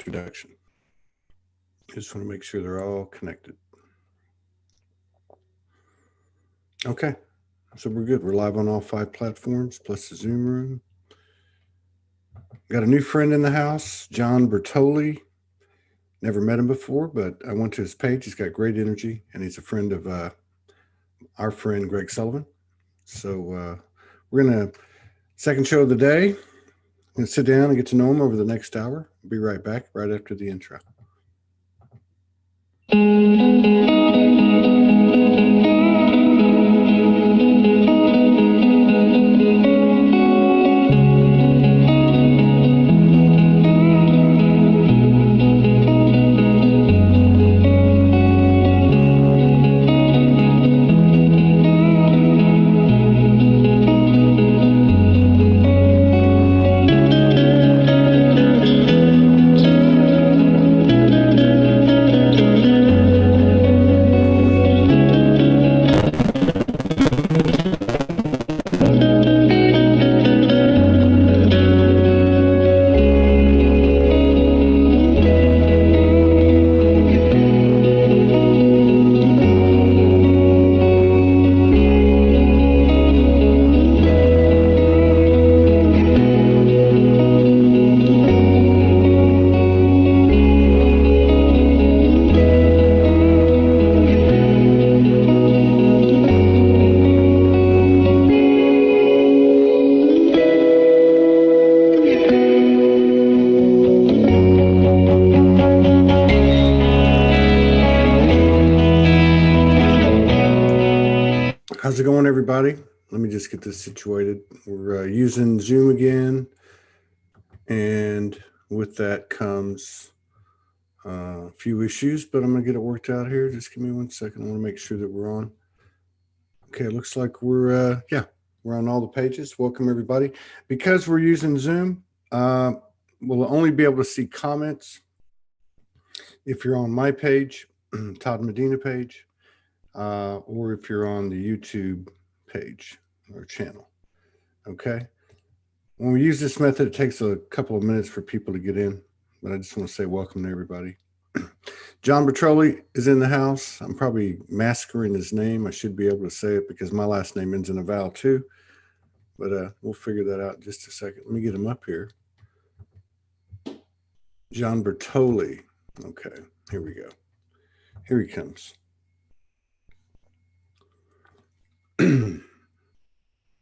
introduction. Just want to make sure they're all connected. Okay, so we're good. We're live on all 5 platforms, plus the Zoom room. Got a new friend in the house, John Bertoli. Never met him before, but I went to his page. He's got great energy, and he's a friend of our friend Greg Sullivan. So we're going to, second show of the day, going to sit down and get to know him over the next hour. Be right back right after the intro. How's it going, everybody? Let me just get this situated. We're using Zoom again, and with that comes a few issues, but I'm going to get it worked out here. Just give me 1 second. I want to make sure that we're on. Okay, it looks like we're on all the pages. Welcome, everybody. Because we're using Zoom, we'll only be able to see comments if you're on my page, Todd Medina page, or if you're on the YouTube page or channel. Okay. When we use this method, it takes a couple of minutes for people to get in, but I just want to say welcome to everybody. John Bertoli is in the house. I'm probably massacring his name. I should be able to say it because my last name ends in a vowel too, but we'll figure that out in just a second. Let me get him up here. John Bertoli. Okay, here we go. Here he comes.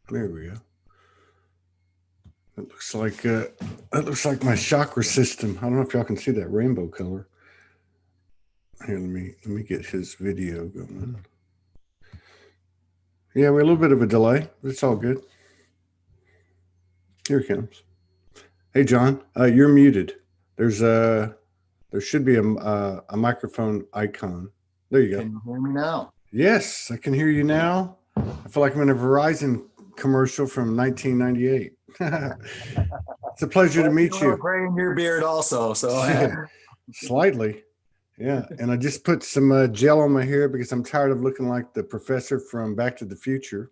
There we go. It looks like my chakra system. I don't know if y'all can see that rainbow color. Here, let me get his video going. Yeah, we're a little bit of a delay, but it's all good. Here he comes. Hey, John, you're muted. There should be a microphone icon. There you go. Can you hear me now? Yes, I can hear you now. I feel like I'm in a Verizon commercial from 1998. It's a pleasure to meet you. Gray in your beard also, so Slightly, yeah. And I just put some gel on my hair because I'm tired of looking like the professor from Back to the Future.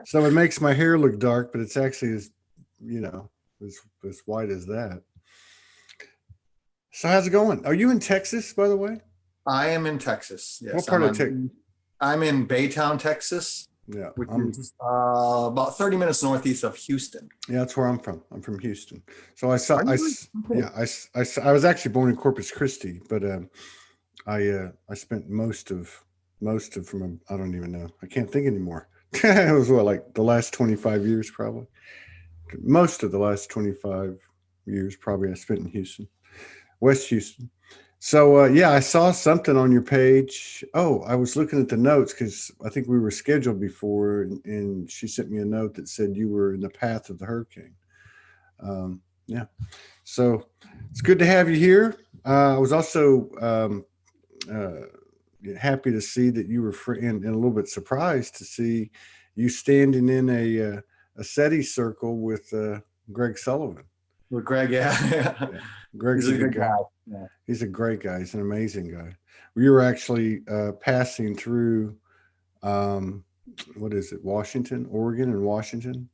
So it makes my hair look dark, but it's actually as white as that. So how's it going? Are you in Texas, by the way? I am in Texas. Yes. What part of Texas? I'm in Baytown, Texas. Yeah, which is about 30 minutes northeast of Houston. Yeah, that's where I'm from. I'm from Houston. So I was actually born in Corpus Christi, but I spent most of from I don't even know. I can't think anymore. It was like the last 25 years probably. Most of the last 25 years probably I spent in Houston, West Houston. So, I saw something on your page. Oh, I was looking at the notes because I think we were scheduled before, and she sent me a note that said you were in the path of the hurricane. So it's good to have you here. I was also happy to see that you were and a little bit surprised to see you standing in a SETI circle with Greg Sullivan. With Greg, yeah. Greg's a good guy. Yeah. He's a great guy. He's an amazing guy. We were actually passing through, Oregon and Washington.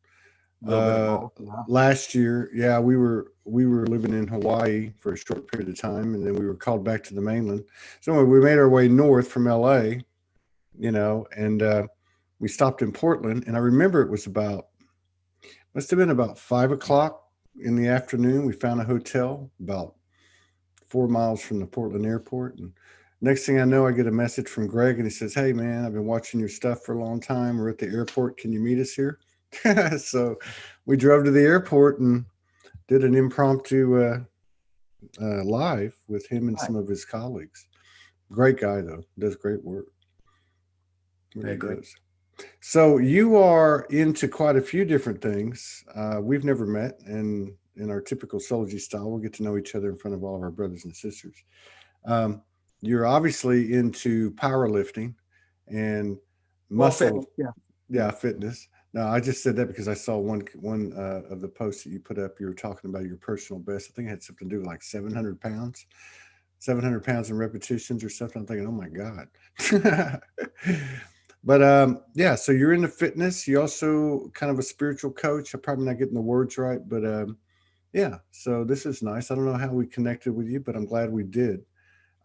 A little bit of both. Yeah. Last year, yeah, we were living in Hawaii for a short period of time, and then we were called back to the mainland. So anyway, we made our way north from LA, and we stopped in Portland. And I remember it was must have been about 5 o'clock in the afternoon. We found a hotel about 4 miles from the Portland airport. And next thing I know, I get a message from Greg, and he says, "Hey, man, I've been watching your stuff for a long time. We're at the airport. Can you meet us here?" So we drove to the airport and did an impromptu live with him and some of his colleagues. Great guy, though. Does great work. Really does. So you are into quite a few different things. We've never met, and in our typical Soulogy style, we'll get to know each other in front of all of our brothers and sisters. You're obviously into powerlifting and muscle, fitness. No, I just said that because I saw one of the posts that you put up. You were talking about your personal best. I think it had something to do with like 700 pounds. 700 pounds in repetitions or something. I'm thinking, oh my God. But yeah, so you're into fitness. You also kind of a spiritual coach. I'm probably not getting the words right, but yeah, so this is nice. I don't know how we connected with you, but I'm glad we did.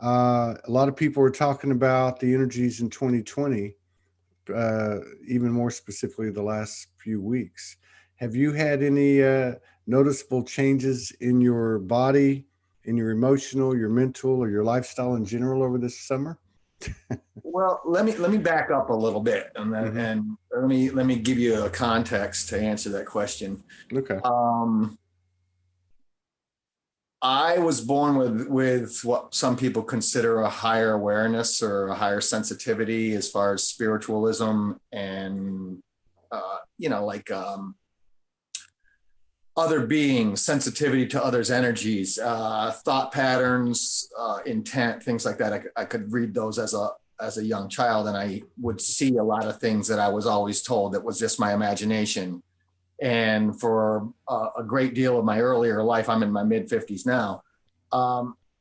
A lot of people are talking about the energies in 2020, even more specifically the last few weeks. Have you had any noticeable changes in your body, in your emotional, your mental, or your lifestyle in general over this summer? Well, let me back up a little bit, and let me give you a context to answer that question. Okay. I was born with what some people consider a higher awareness or a higher sensitivity as far as spiritualism and other beings, sensitivity to others' energies, thought patterns, intent, things like that. I could read those as a young child, and I would see a lot of things that I was always told that was just my imagination. And for a great deal of my earlier life, I'm in my mid 50s now.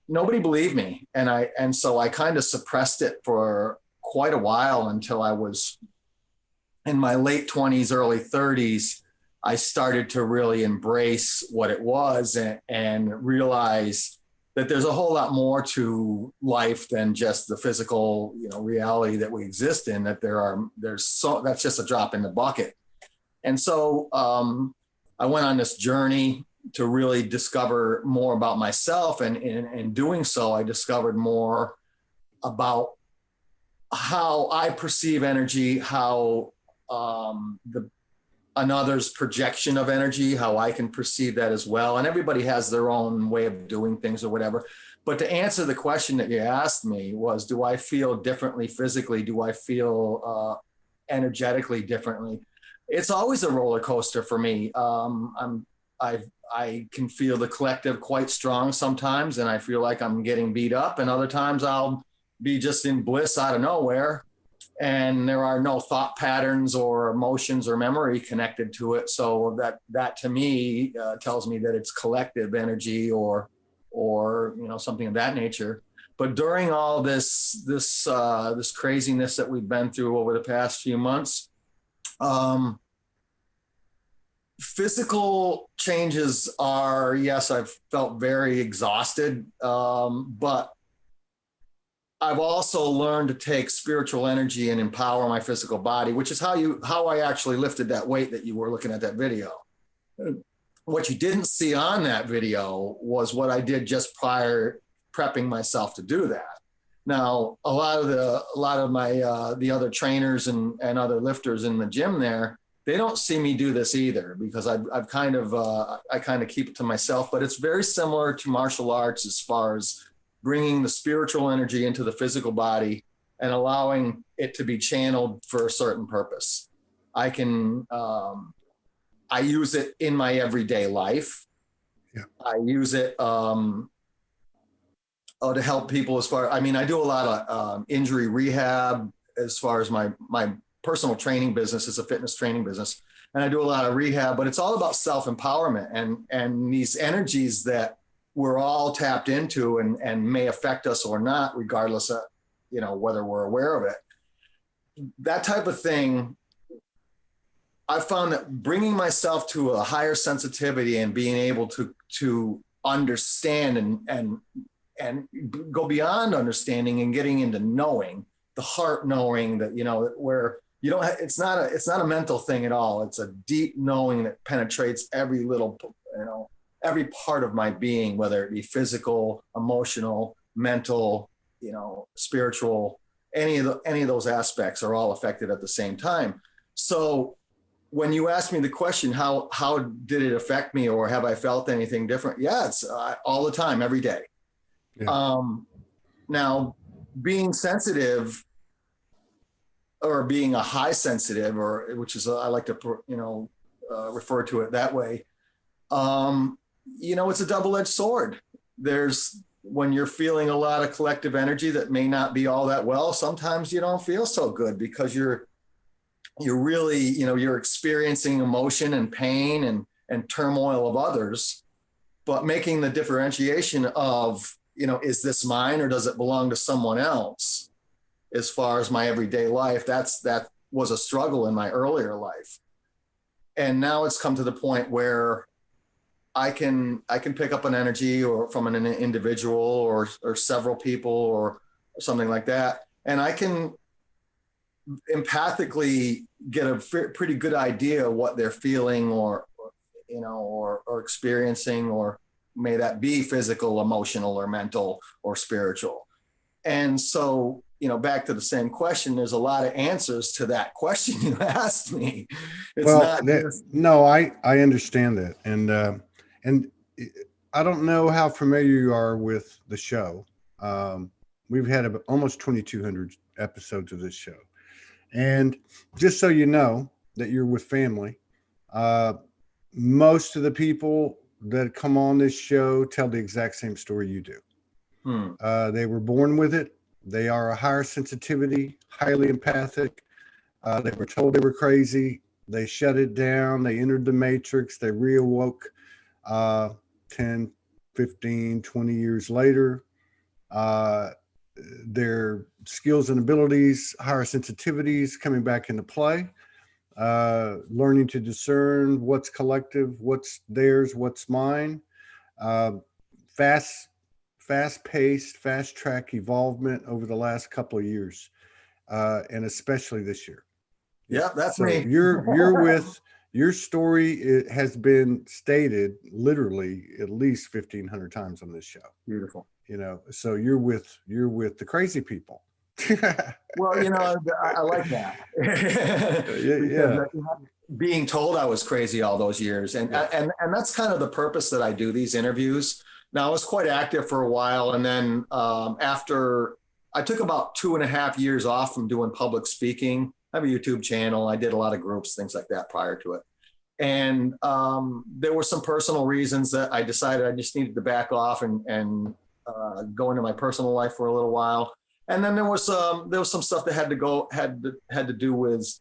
Nobody believed me, and so I kind of suppressed it for quite a while until I was in my late 20s, early 30s. I started to really embrace what it was and realize that there's a whole lot more to life than just the physical, reality that we exist in. That that's just a drop in the bucket. And so I went on this journey to really discover more about myself. And in doing so, I discovered more about how I perceive energy, how another's projection of energy, how I can perceive that as well. And everybody has their own way of doing things or whatever. But to answer the question that you asked me was, do I feel differently physically? Do I feel energetically differently? It's always a roller coaster for me. I can feel the collective quite strong sometimes, and I feel like I'm getting beat up. And other times I'll be just in bliss out of nowhere, and there are no thought patterns or emotions or memory connected to it. So that to me tells me that it's collective energy or something of that nature. But during all this craziness that we've been through over the past few months, physical changes are, yes, I've felt very exhausted, but I've also learned to take spiritual energy and empower my physical body, which is how I actually lifted that weight that you were looking at that video. What you didn't see on that video was what I did just prior prepping myself to do that. Now, a lot of my the other trainers and other lifters in the gym there, they don't see me do this either, because I kind of keep it to myself. But it's very similar to martial arts as far as bringing the spiritual energy into the physical body and allowing it to be channeled for a certain purpose. I use it in my everyday life. Yeah. I use it to help people I do a lot of injury rehab as far as my personal training business is a fitness training business. And I do a lot of rehab, but it's all about self-empowerment and these energies that we're all tapped into and may affect us or not, regardless of, whether we're aware of it. That type of thing I found that bringing myself to a higher sensitivity and being able to understand and go beyond understanding and getting into knowing, the heart knowing that, where you don't have, it's not a mental thing at all. It's a deep knowing that penetrates every little, every part of my being, whether it be physical, emotional, mental, spiritual, any of those aspects are all affected at the same time. So when you ask me the question, how did it affect me, or have I felt anything different? Yeah, it's all the time, every day. Yeah. Now, being sensitive, or being a high sensitive, or which is I like to refer to it that way. It's a double-edged sword. When you're feeling a lot of collective energy that may not be all that well, sometimes you don't feel so good because you're really, you're experiencing emotion and pain and turmoil of others, but making the differentiation of, is this mine or does it belong to someone else? As far as my everyday life, that was a struggle in my earlier life. And now it's come to the point where I can pick up an energy or from an individual or several people or something like that. And I can empathically get a pretty good idea of what they're feeling or experiencing, or may that be physical, emotional, or mental, or spiritual. And so, back to the same question, there's a lot of answers to that question you asked me. I understand that. And I don't know how familiar you are with the show. We've had almost 2,200 episodes of this show. And just so you know that you're with family, most of the people that come on this show tell the exact same story you do. They were born with it. They are a higher sensitivity, highly empathic. They were told they were crazy. They shut it down. They entered the matrix. They reawoke 10, 15, 20 years later. Their skills and abilities, higher sensitivities coming back into play, learning to discern what's collective, what's theirs, what's mine. Fast-paced, fast-track evolvement over the last couple of years, and especially this year. Yeah, that's so me. Your story, it has been stated literally at least 1,500 times on this show. Beautiful. So you're with the crazy people. Well, I like that. Yeah. Being told I was crazy all those years, and that's kind of the purpose that I do these interviews. Now, I was quite active for a while, and then after I took about 2.5 years off from doing public speaking. I have a YouTube channel. I did a lot of groups, things like that prior to it. And there were some personal reasons that I decided I just needed to back off and go into my personal life for a little while. And then there was some stuff that had to do with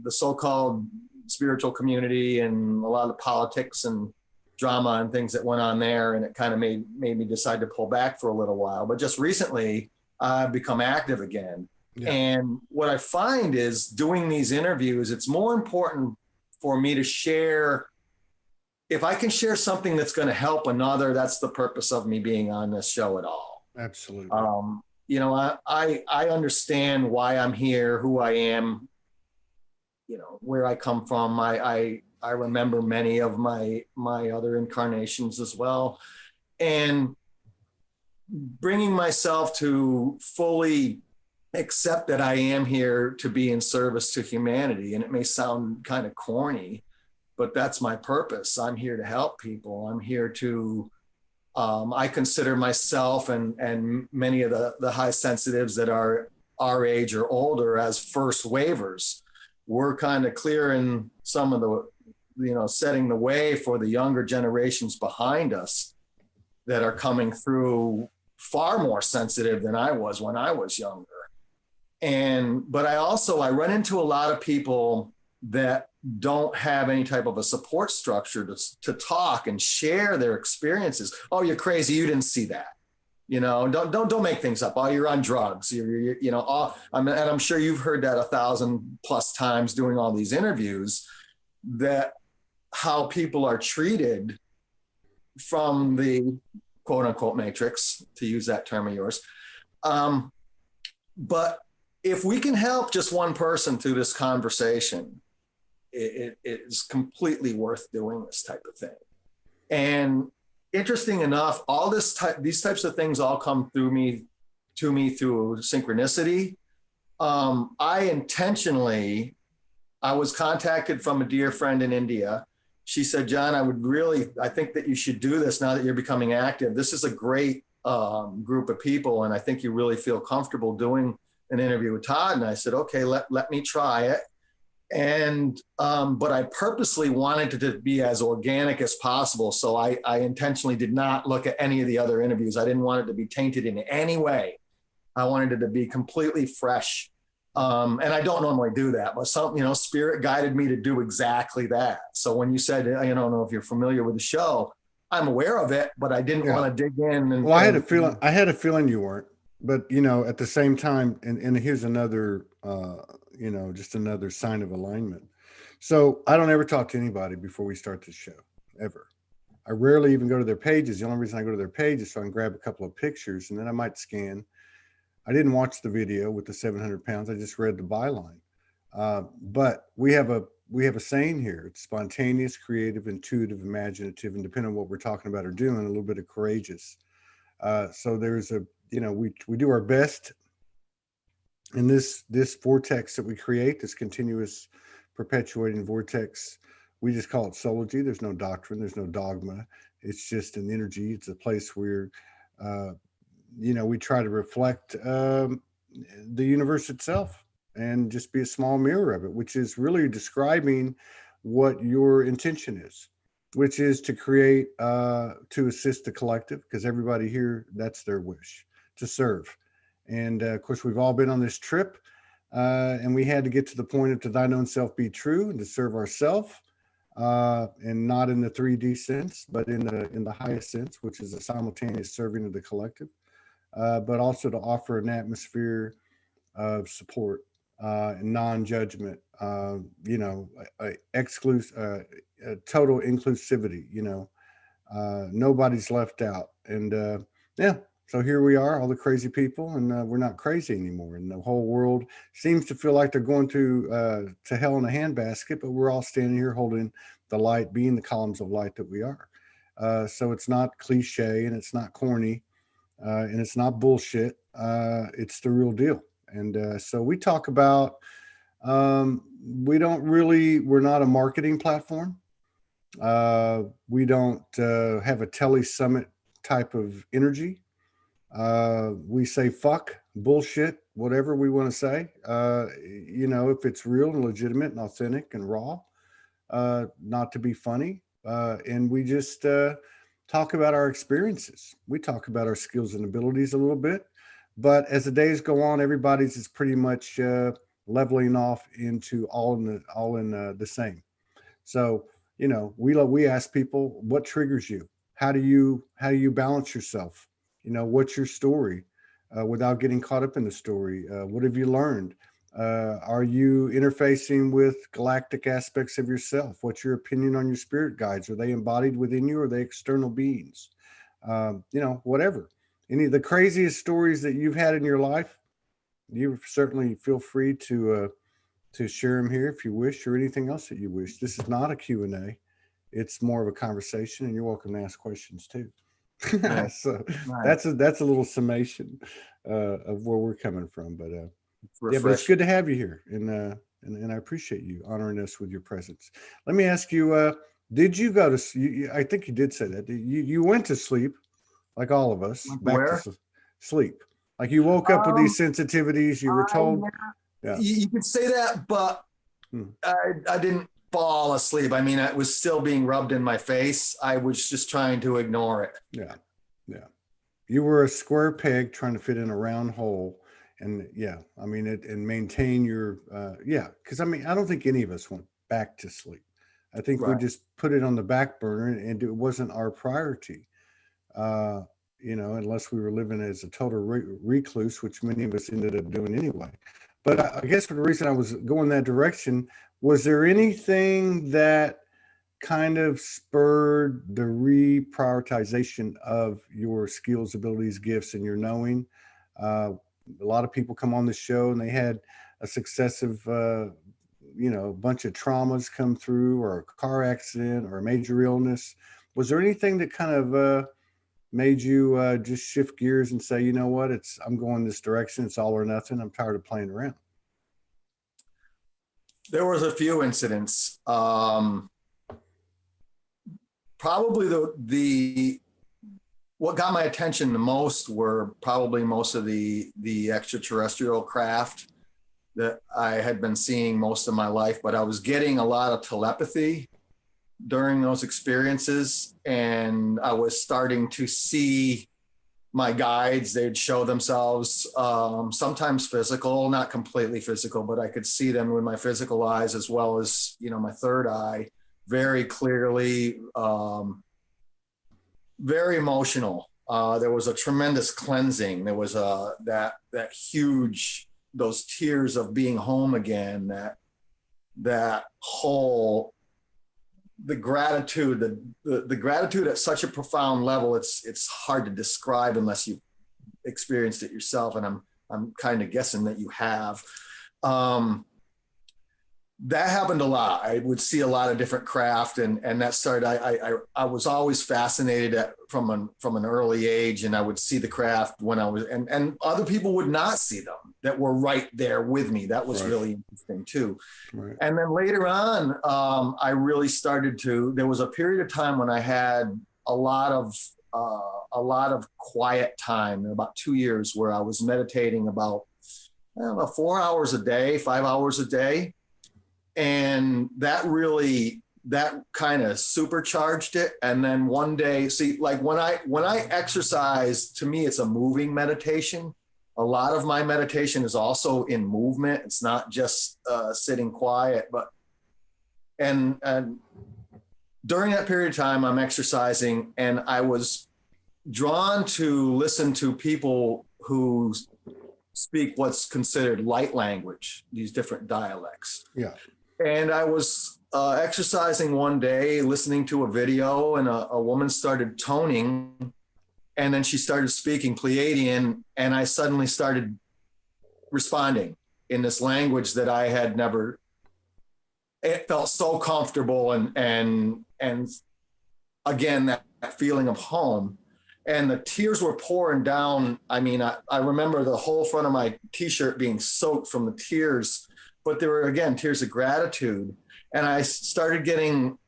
the so-called spiritual community and a lot of politics and drama and things that went on there. And it kind of made me decide to pull back for a little while. But just recently, I've become active again. Yeah. And what I find is doing these interviews, it's more important for me to share. If I can share something that's going to help another, that's the purpose of me being on this show at all. Absolutely. I understand why I'm here, who I am, where I come from. I remember many of my other incarnations as well. And bringing myself to fully accept that I am here to be in service to humanity. And it may sound kind of corny, but that's my purpose. I'm here to help people. I'm here to, I consider myself and many of the high sensitives that are our age or older as first waivers. We're kind of clearing some of the, setting the way for the younger generations behind us that are coming through far more sensitive than I was when I was younger. But I run into a lot of people that don't have any type of a support structure to talk and share their experiences. Oh, you're crazy. You didn't see that. You know, don't make things up. Oh, you're on drugs. You know, and I'm sure you've heard that 1,000+ times doing all these interviews, that how people are treated from the quote unquote matrix, to use that term of yours. But if we can help just one person through this conversation, it is completely worth doing this type of thing. And interesting enough, these types of things all come to me through synchronicity. I was contacted from a dear friend in India. She said, John, I think that you should do this now that you're becoming active. This is a great group of people, and I think you really feel comfortable doing an interview with Todd. And I said, okay, let me try it. And but I purposely wanted it to be as organic as possible. So I intentionally did not look at any of the other interviews. I didn't want it to be tainted in any way. I wanted it to be completely fresh. And I don't normally do that, but spirit guided me to do exactly that. So when you said, I don't know if you're familiar with the show, I'm aware of it, but I didn't want to dig in. Well, I had a feeling you weren't, but at the same time, and here's another, just another sign of alignment. So I don't ever talk to anybody before we start this show, ever. I rarely even go to their pages. The only reason I go to their page is so I can grab a couple of pictures, and then I might scan. I didn't watch the video with the 700 pounds. I just read the byline. But we have a saying here. It's spontaneous, creative, intuitive, imaginative, and depending on what we're talking about or doing, a little bit of courageous. So there's we do our best in this vortex that we create, this continuous perpetuating vortex. We just call it soulogy. There's no doctrine. There's no dogma. It's just an energy. It's a place where we try to reflect the universe itself and just be a small mirror of it, which is really describing what your intention is, which is to create, to assist the collective, because everybody here, that's their wish, to serve. And of course, we've all been on this trip, and we had to get to the point of to thine own self be true, and to serve ourself, and not in the 3D sense, but in the highest sense, which is a simultaneous serving of the collective. But also to offer an atmosphere of support, non-judgment, total inclusivity, nobody's left out. And so here we are, all the crazy people, and we're not crazy anymore. And the whole world seems to feel like they're going to hell in a handbasket, but we're all standing here holding the light, being the columns of light that we are. So it's not cliche, and it's not corny. And it's not bullshit. It's the real deal. And so we talk about, we're not a marketing platform. We don't have a tele-summit type of energy. We say fuck, bullshit, whatever we want to say. If it's real and legitimate and authentic and raw, not to be funny. And we just talk about our experiences. We talk about our skills and abilities a little bit, but as the days go on, everybody's is pretty much leveling off into all in the same. So we ask people, what triggers you? How do you balance yourself? What's your story? Without getting caught up in the story, what have you learned? Are you interfacing with galactic aspects of yourself? What's your opinion on your spirit guides? Are they embodied within you, or are they external beings? Whatever. Any of the craziest stories that you've had in your life, you certainly feel free to share them here if you wish, or anything else that you wish. This is not a Q&A. It's more of a conversation, and you're welcome to ask questions too. Right. So right. That's a little summation of where we're coming from, but but it's good to have you here, and I appreciate you honoring us with your presence. Let me ask you, did you go to? I think you did say that you went to sleep, like all of us, back to sleep. Like you woke up with these sensitivities. You were told. Yeah. You could say that, but I didn't fall asleep. I mean, it was still being rubbed in my face. I was just trying to ignore it. Yeah. You were a square peg trying to fit in a round hole. And and maintain your, because I don't think any of us went back to sleep. I think we just put it on the back burner, and it wasn't our priority. unless we were living as a total recluse, which many of us ended up doing anyway. But I guess for the reason I was going that direction, was there anything that kind of spurred the reprioritization of your skills, abilities, gifts, and your knowing? A lot of people come on the show and they had a successive, bunch of traumas come through, or a car accident, or a major illness. Was there anything that kind of made you just shift gears and say, you know what, I'm going this direction. It's all or nothing. I'm tired of playing around. There was a few incidents. Probably the what got my attention the most were probably most of the extraterrestrial craft that I had been seeing most of my life, but I was getting a lot of telepathy during those experiences, and I was starting to see my guides. They'd show themselves, sometimes physical, not completely physical, but I could see them with my physical eyes as well as, my third eye very clearly, very emotional. There was a tremendous cleansing. There was that huge, those tears of being home again, that whole, the gratitude, the gratitude at such a profound level, it's hard to describe unless you experienced it yourself. And I'm kind of guessing that you have. That happened a lot. I would see a lot of different craft, and that started. I was always fascinated from an early age, and I would see the craft when I was, and other people would not see them that were right there with me. That was really interesting too. Right. And then later on, I really started to. There was a period of time when I had a lot of quiet time, about 2 years, where I was meditating about 4 hours a day, 5 hours a day. And that kind of supercharged it. And then one day, see, like when I exercise, to me, it's a moving meditation. A lot of my meditation is also in movement. It's not just sitting quiet, and during that period of time, I'm exercising, and I was drawn to listen to people who speak what's considered light language, these different dialects. Yeah. And I was exercising one day, listening to a video, and a woman started toning, and then she started speaking Pleiadian, and I suddenly started responding in this language that I had never. It felt so comfortable, and again, that feeling of home, and the tears were pouring down. I mean, I remember the whole front of my T-shirt being soaked from the tears. But there were, again, tears of gratitude. And I started getting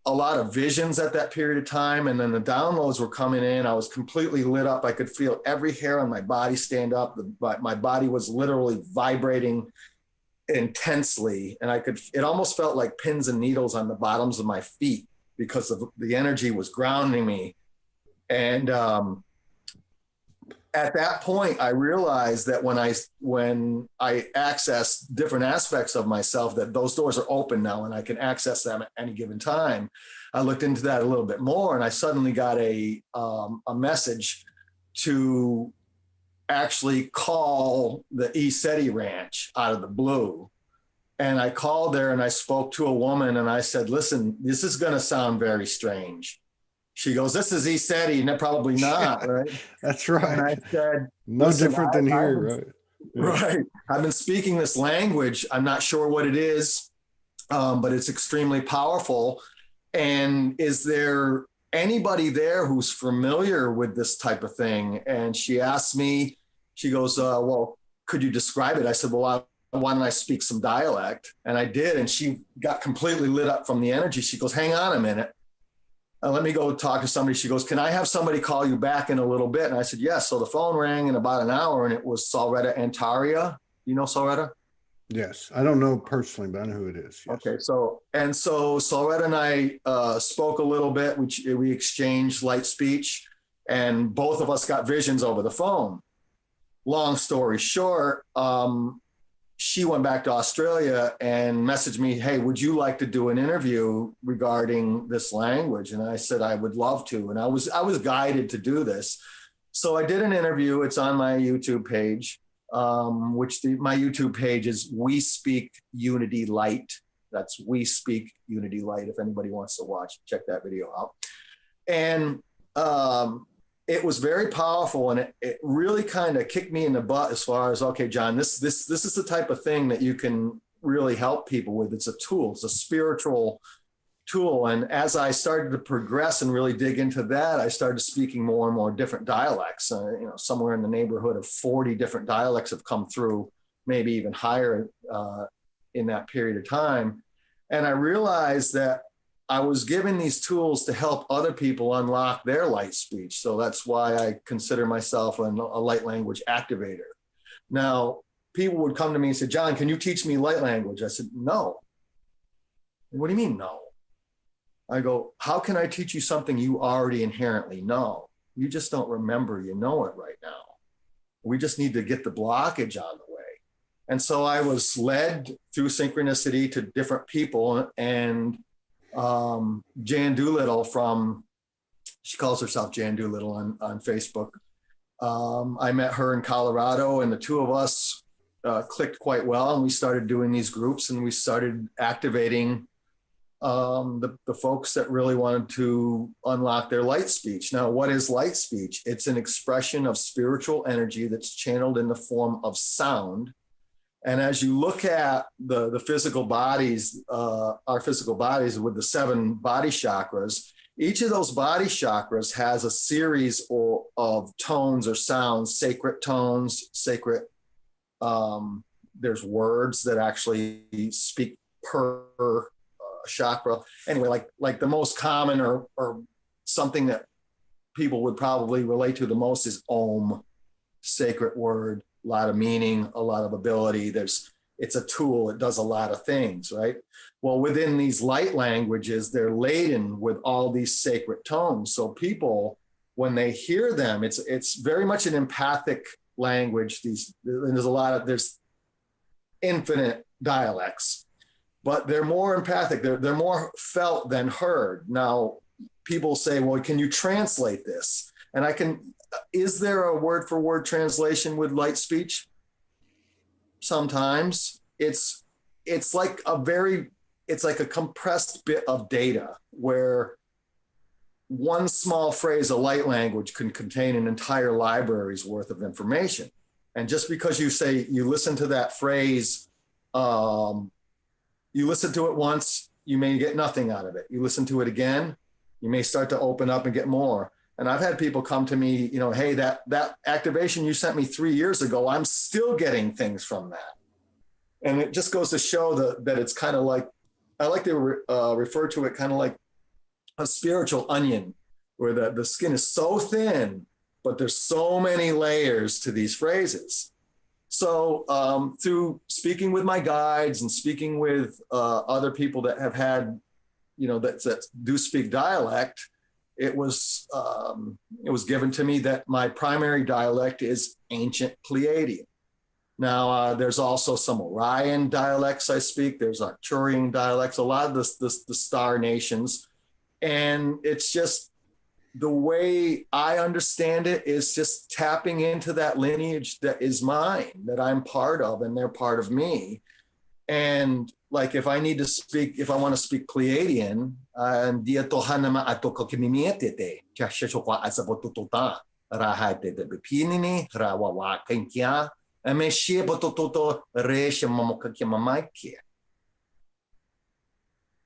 a lot of visions at that period of time. And then the downloads were coming in. I was completely lit up. I could feel every hair on my body stand up. My body was literally vibrating intensely. And it almost felt like pins and needles on the bottoms of my feet because of the energy was grounding me. And at that point, I realized that when I access different aspects of myself, that those doors are open now and I can access them at any given time. I looked into that a little bit more, and I suddenly got a message to actually call the ESETI Ranch out of the blue. And I called there and I spoke to a woman, and I said, listen, this is going to sound very strange. She goes, this is ESETI, and probably not, right? That's right. And I said, no different than here, right? Yeah. Right. I've been speaking this language. I'm not sure what it is, but it's extremely powerful. And is there anybody there who's familiar with this type of thing? And she asked me, she goes, well, could you describe it? I said, well, why don't I speak some dialect? And I did. And she got completely lit up from the energy. She goes, hang on a minute. Let me go talk to somebody. She goes, can I have somebody call you back in a little bit? And I said, yes. So the phone rang in about an hour, and it was Saulretta Antaria. You know Saulretta? Yes. I don't know personally, but I know who it is. Yes. Okay. So Saulretta and I spoke a little bit. We exchanged light speech, and both of us got visions over the phone. Long story short, she went back to Australia and messaged me, hey, would you like to do an interview regarding this language? And I said, I would love to. And I was guided to do this. So I did an interview. It's on my YouTube page, my YouTube page is We Speak Unity Light. That's We Speak Unity Light. If anybody wants to watch, check that video out. And it was very powerful, and it really kind of kicked me in the butt as far as, okay, John, this is the type of thing that you can really help people with. It's a tool. It's a spiritual tool. And as I started to progress and really dig into that, I started speaking more and more different dialects. Somewhere in the neighborhood of 40 different dialects have come through, maybe even higher in that period of time. And I realized that I was given these tools to help other people unlock their light speech. So that's why I consider myself a light language activator. Now, people would come to me and say, John, can you teach me light language? I said, no. What do you mean, no? I go, how can I teach you something you already inherently know? You just don't remember you know it right now. We just need to get the blockage out of the way. And so I was led through synchronicity to different people, and Jan Doolittle she calls herself Jan Doolittle on Facebook. I met her in Colorado, and the two of us clicked quite well, and we started doing these groups, and we started activating the folks that really wanted to unlock their light speech. Now, what is light speech? It's an expression of spiritual energy that's channeled in the form of sound. And as you look at the physical bodies, our physical bodies with the 7 body chakras, each of those body chakras has a series of tones or sounds, sacred tones, sacred, there's words that actually speak per chakra. Anyway, like the most common or something that people would probably relate to the most is Om, sacred word, a lot of meaning, a lot of ability. It's a tool. It does a lot of things, right? Well, within these light languages, they're laden with all these sacred tones. So people, when they hear them, it's very much an empathic language. There's infinite dialects, but they're more empathic. They're more felt than heard. Now, people say, well, can you translate this? And is there a word for word translation with light speech? Sometimes it's like a compressed bit of data where one small phrase of light language can contain an entire library's worth of information. And just because you listen to that phrase, you listen to it once, you may get nothing out of it. You listen to it again, you may start to open up and get more. And I've had people come to me, hey, that activation you sent me 3 years ago, I'm still getting things from that. And it just goes to show that it's kind of like, I like to refer to it kind of like a spiritual onion, where the skin is so thin, but there's so many layers to these phrases. So through speaking with my guides and speaking with other people that have had, that do speak dialect, it was given to me that my primary dialect is ancient Pleiadian. Now, there's also some Orion dialects I speak. There's Arcturian dialects, a lot of the star nations. And it's just the way I understand it is just tapping into that lineage that is mine, that I'm part of, and they're part of me. And like if I want to speak Pleiadian,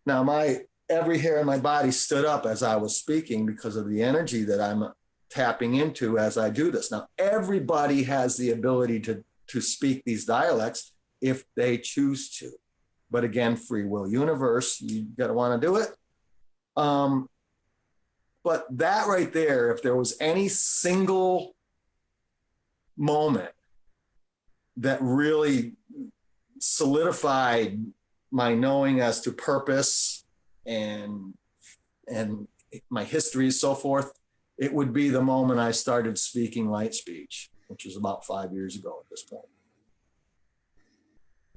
now every hair in my body stood up as I was speaking because of the energy that I'm tapping into as I do this. Now, everybody has the ability to speak these dialects if they choose to. But again, free will universe, you got to want to do it. But that right there, if there was any single moment that really solidified my knowing as to purpose and my history and so forth, it would be the moment I started speaking light speech, which was about 5 years ago at this point.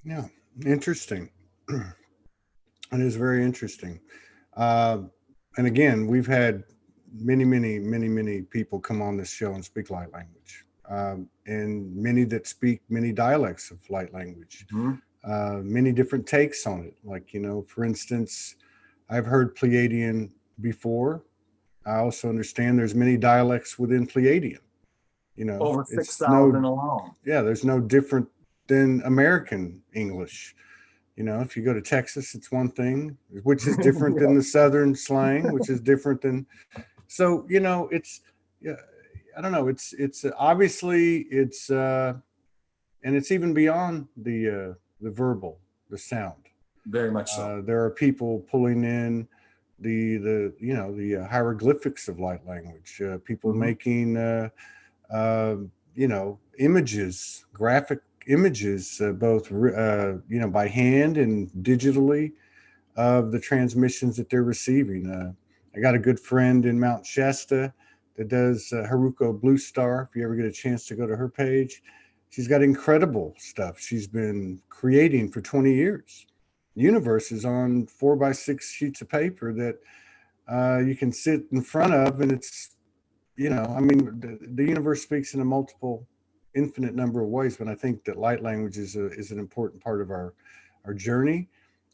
Yeah, interesting. It is very interesting. And again, we've had many people come on this show and speak light language, and many that speak many dialects of light language, Mhm. many different takes on it. Like, for instance, I've heard Pleiadian before. I also understand there's many dialects within Pleiadian. Over It's 6,000 no, alone. yeah, there's no different than American English. If you go to Texas, it's one thing, which is different than the Southern slang, which is different than. So it's, yeah, I don't know. It's obviously and it's even beyond the verbal, the sound. Very much so. There are people pulling in the hieroglyphics of light language. People Mhm. making images, graphic images, both by hand and digitally, of the transmissions that they're receiving. I got a good friend in Mount Shasta that does Haruko Blue Star. If you ever get a chance to go to her page, she's got incredible stuff she's been creating for 20 years. The universe is on 4x6 sheets of paper that you can sit in front of, and it's, I mean, the universe speaks in a multiple, infinite number of ways. But I think that light language is an important part of our journey.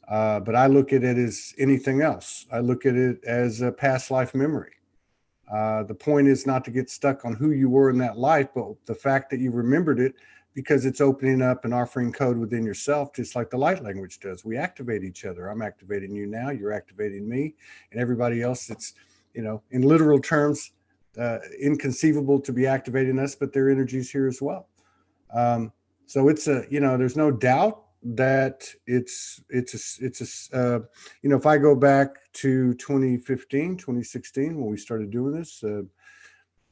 But I look at it as anything else. I look at it as a past life memory. The point is not to get stuck on who you were in that life, but the fact that you remembered it, because it's opening up and offering code within yourself, just like the light language does. We activate each other. I'm activating you now. You're activating me, and everybody else. It's, in literal terms, inconceivable to be activating us, but their energy's here as well. So it's there's no doubt that if I go back to 2015, 2016, when we started doing this,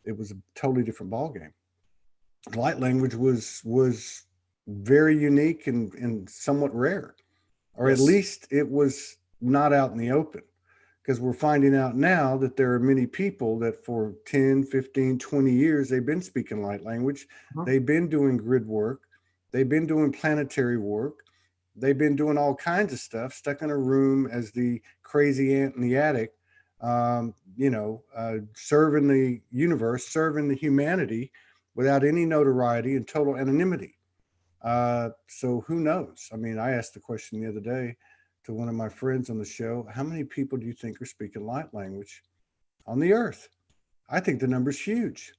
it was a totally different ballgame. Light language was very unique and somewhat rare, or at Yes. least it was not out in the open, because we're finding out now that there are many people that for 10, 15, 20 years, they've been speaking light language. Mhm. They've been doing grid work. They've been doing planetary work. They've been doing all kinds of stuff, stuck in a room as the crazy ant in the attic, serving the universe, serving the humanity without any notoriety and total anonymity. So who knows? I mean, I asked the question the other day to one of my friends on the show: how many people do you think are speaking light language on the earth? I think the number's huge.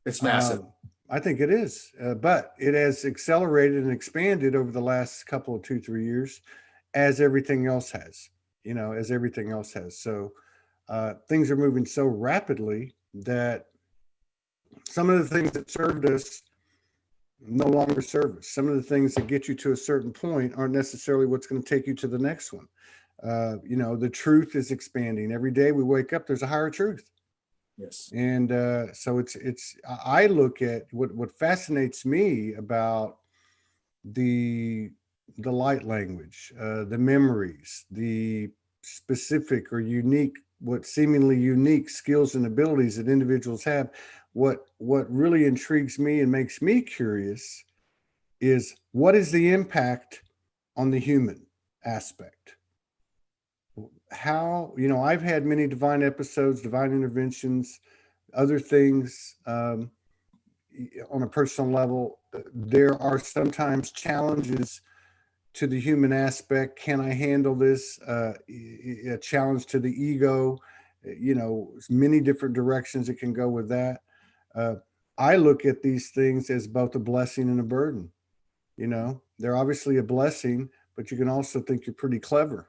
It's massive. Um, I think it is, but it has accelerated and expanded over the last couple of 2, 3 years, as everything else has. As everything else has. So things are moving so rapidly that some of the things that served us no longer serve us. Some of the things that get you to a certain point aren't necessarily what's going to take you to the next one. The truth is expanding every day. We wake up, there's a higher truth. Yes. And so it's I look at what fascinates me about the light language, the memories, the specific or unique, what seemingly unique skills and abilities that individuals have. What really intrigues me and makes me curious is, what is the impact on the human aspect? How, I've had many divine episodes, divine interventions, other things, on a personal level. There are sometimes challenges to the human aspect. Can I handle this? A challenge to the ego. Many different directions it can go with that. Uh, I look at these things as both a blessing and a burden. They're obviously a blessing, but you can also think you're pretty clever.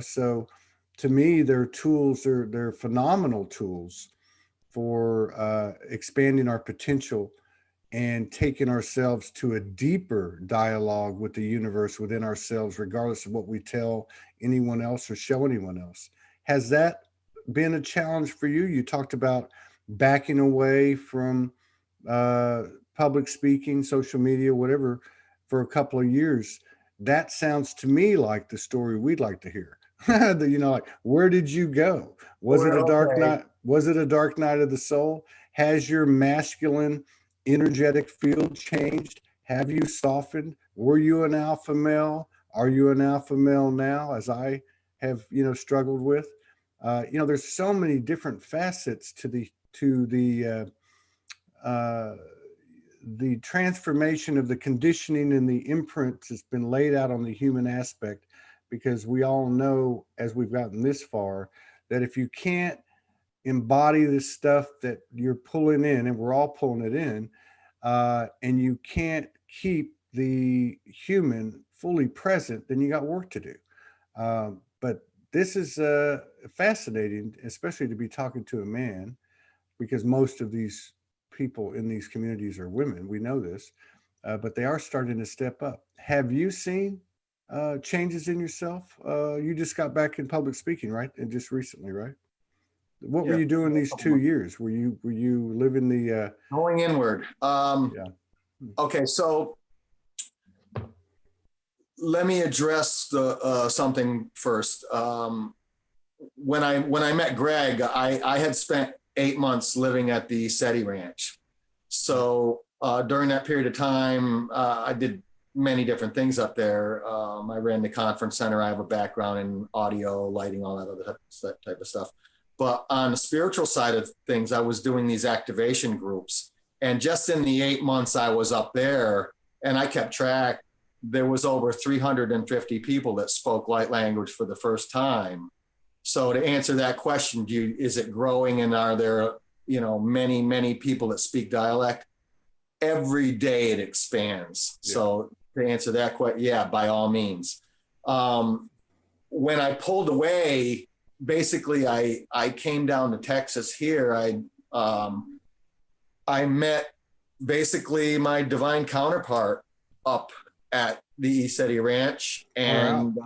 So to me, they're tools. They're phenomenal tools for expanding our potential and taking ourselves to a deeper dialogue with the universe within ourselves, regardless of what we tell anyone else or show anyone else. Has that been a challenge for you? You talked about backing away from uh, public speaking, social media, whatever, for a couple of years. That sounds to me like the story we'd like to hear. Like, where did you go? Was it a dark Okay. night? Was it a dark night of the soul? Has your masculine energetic field changed? Have you softened? Were you an alpha male? Are you an alpha male now, as I have, struggled with? There's so many different facets to uh, the transformation of the conditioning and the imprints that's been laid out on the human aspect, because we all know as we've gotten this far that if you can't embody the stuff that you're pulling in, and we're all pulling it in, and you can't keep the human fully present, then you got work to do. But this is fascinating, especially to be talking to a man, because most of these people in these communities are women. We know this, but they are starting to step up. Have you seen changes in yourself? You just got back in public speaking, right? And just recently, right? What were Yeah. you doing these 2 years? Were you living the Going inward. yeah. Okay, so let me address the something first. When I met Greg, I had spent 8 months living at the SETI Ranch. So during that period of time, I did many different things up there. I ran the conference center. I have a background in audio, lighting, all that other type of stuff. But on the spiritual side of things, I was doing these activation groups. And just in the 8 months I was up there, and I kept track, there was over 350 people that spoke light language for the first time. So to answer that question, is it growing, and are there, many, many people that speak dialect? Every day it expands. Yeah. So to answer that question, yeah, by all means. When I pulled away, basically I came down to Texas here. I met basically my divine counterpart up at the SETI Ranch, and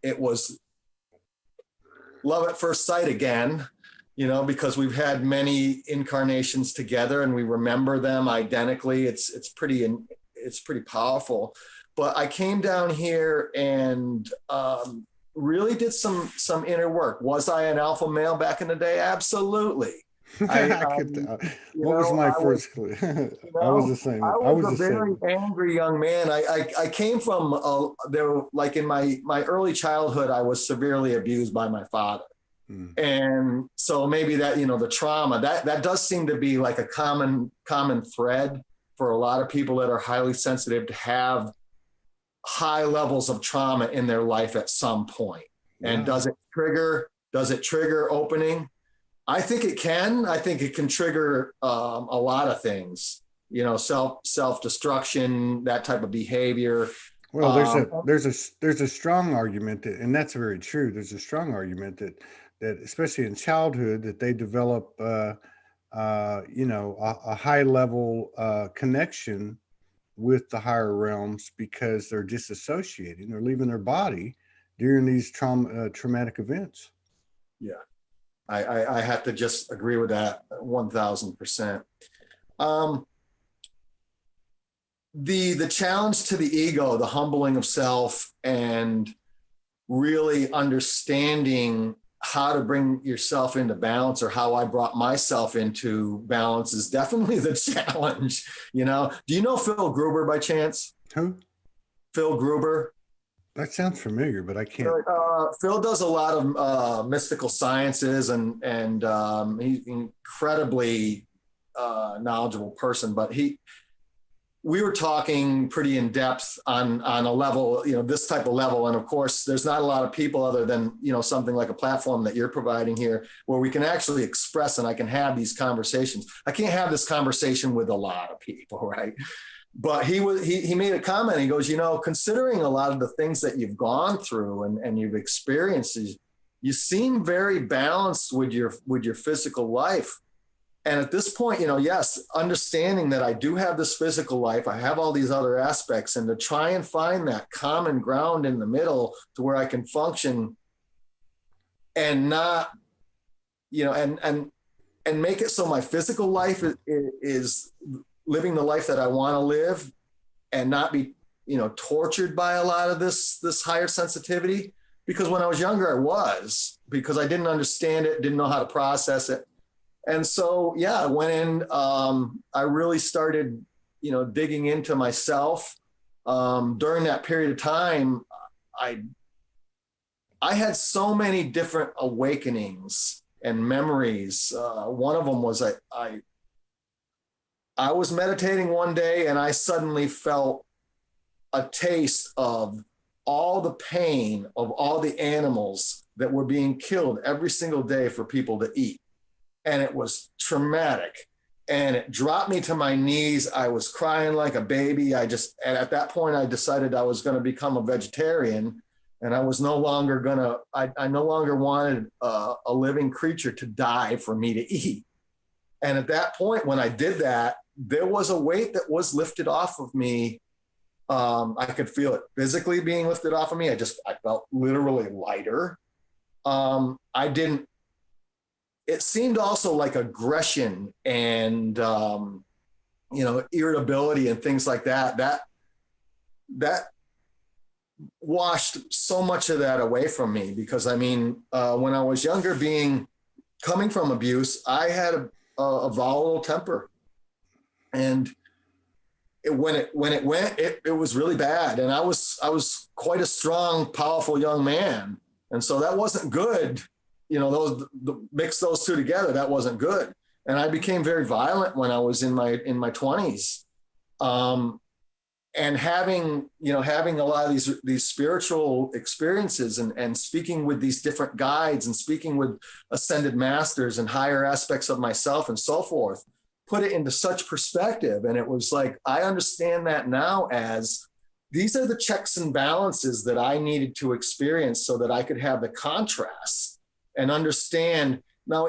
it was love at first sight again, because we've had many incarnations together and we remember them identically. It's pretty powerful. But I came down here and really did some inner work. Was I an alpha male back in the day? Absolutely. What was my first clue? I was the same. I was a very angry young man. I came from like in my early childhood, I was severely abused by my father. And so maybe that, the trauma that does seem to be like a common thread for a lot of people that are highly sensitive, to have high levels of trauma in their life at some point. And does it trigger opening? I think it can. I think it can trigger a lot of things, self-destruction, that type of behavior. Well, there's a strong argument and that's very true. There's a strong argument that especially in childhood, that they develop, a high level connection with the higher realms, because they're disassociating, they're leaving their body during these traumatic events. Yeah. I have to just agree with that 1000%. The challenge to the ego, the humbling of self, and really understanding how to bring yourself into balance, or how I brought myself into balance, is definitely the challenge. Do you know Phil Gruber by chance? Who? Phil Gruber. That sounds familiar, but I can't. Phil does a lot of mystical sciences, and he's an incredibly knowledgeable person. But we were talking pretty in depth on a level, this type of level. And of course, there's not a lot of people other than, something like a platform that you're providing here, where we can actually express, and I can have these conversations. I can't have this conversation with a lot of people, right? But he made a comment. He goes, considering a lot of the things that you've gone through and you've experienced, you seem very balanced with your physical life. And at this point, yes, understanding that I do have this physical life, I have all these other aspects, and to try and find that common ground in the middle to where I can function and not, and make it so my physical life is living the life that I want to live, and not be, tortured by a lot of this higher sensitivity. Because when I was younger, I was, because I didn't understand it, didn't know how to process it. And so, yeah, I went in, I really started, digging into myself. During that period of time, I had so many different awakenings and memories. One of them was I was meditating one day and I suddenly felt a taste of all the pain of all the animals that were being killed every single day for people to eat. And it was traumatic. And it dropped me to my knees. I was crying like a baby. And at that point, I decided I was going to become a vegetarian. And I was no longer I no longer wanted a living creature to die for me to eat. And at that point, when I did that, there was a weight that was lifted off of me. I could feel it physically being lifted off of me. I felt literally lighter. It seemed also like aggression and, irritability and things like that washed so much of that away from me, because when I was younger, coming from abuse, I had a volatile temper, and when it went, it was really bad. And I was quite a strong, powerful young man. And so that wasn't good. Mix those two together, that wasn't good. And I became very violent when I was in my 20s. And having a lot of these spiritual experiences and speaking with these different guides and speaking with ascended masters and higher aspects of myself and so forth, put it into such perspective. And it was like, I understand that now as these are the checks and balances that I needed to experience so that I could have the contrast and understand. Now,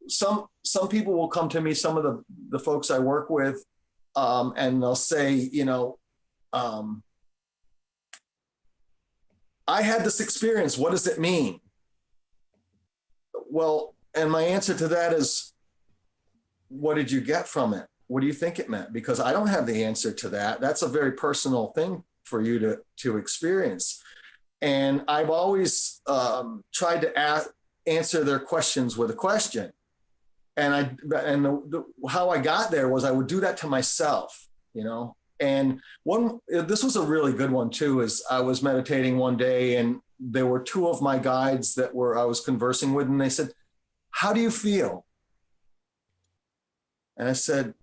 some people will come to me, some of the folks I work with, and they'll say, I had this experience. What does it mean? Well, and my answer to that is, what did you get from it? What do you think it meant? Because I don't have the answer to that. That's a very personal thing for you to experience. And I've always tried to answer their questions with a question. And how I got there was I would do that to myself, And this was a really good one too, is I was meditating one day and there were two of my guides I was conversing with, and they said, "How do you feel?" And I said,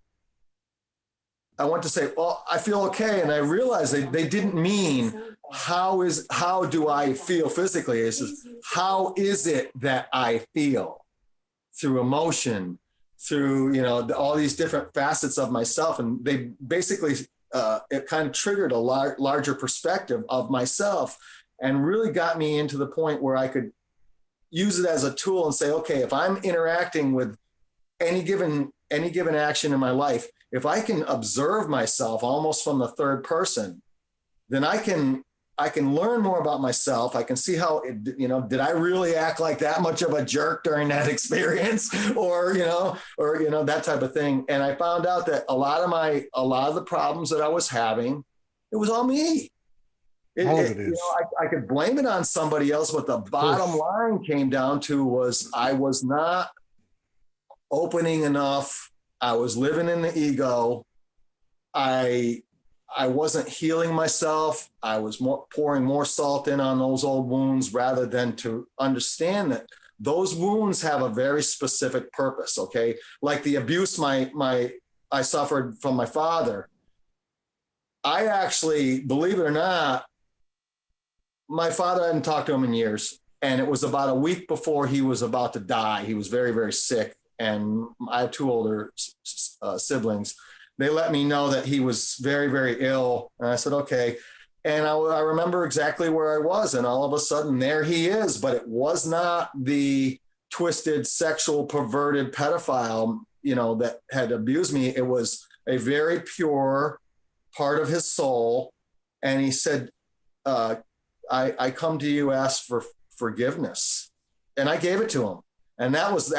I want to say, "Well, I feel okay." And I realized they didn't mean how do I feel physically? It says, how is it that I feel through emotion, through, all these different facets of myself. And they basically, it kind of triggered a larger perspective of myself and really got me into the point where I could use it as a tool and say, okay, if I'm interacting with any given action in my life, if I can observe myself almost from the third person, then I can learn more about myself. I can see how, did I really act like that much of a jerk during that experience or that type of thing. And I found out that a lot of the problems that I was having, it was all me. I could blame it on somebody else, but the bottom line came down to was I was not opening enough. I was living in the ego. I wasn't healing myself. I was pouring more salt in on those old wounds rather than to understand that those wounds have a very specific purpose. Okay. Like the abuse I suffered from my father. I actually, believe it or not, my father, I hadn't talked to him in years. And it was about a week before he was about to die. He was very, very sick. And I have two older siblings. They let me know that he was very, very ill. And I said, okay. And I remember exactly where I was. And all of a sudden there he is, but it was not the twisted, sexual, perverted pedophile, that had abused me. It was a very pure part of his soul. And he said, I come to you, ask for forgiveness. And I gave it to him. And that was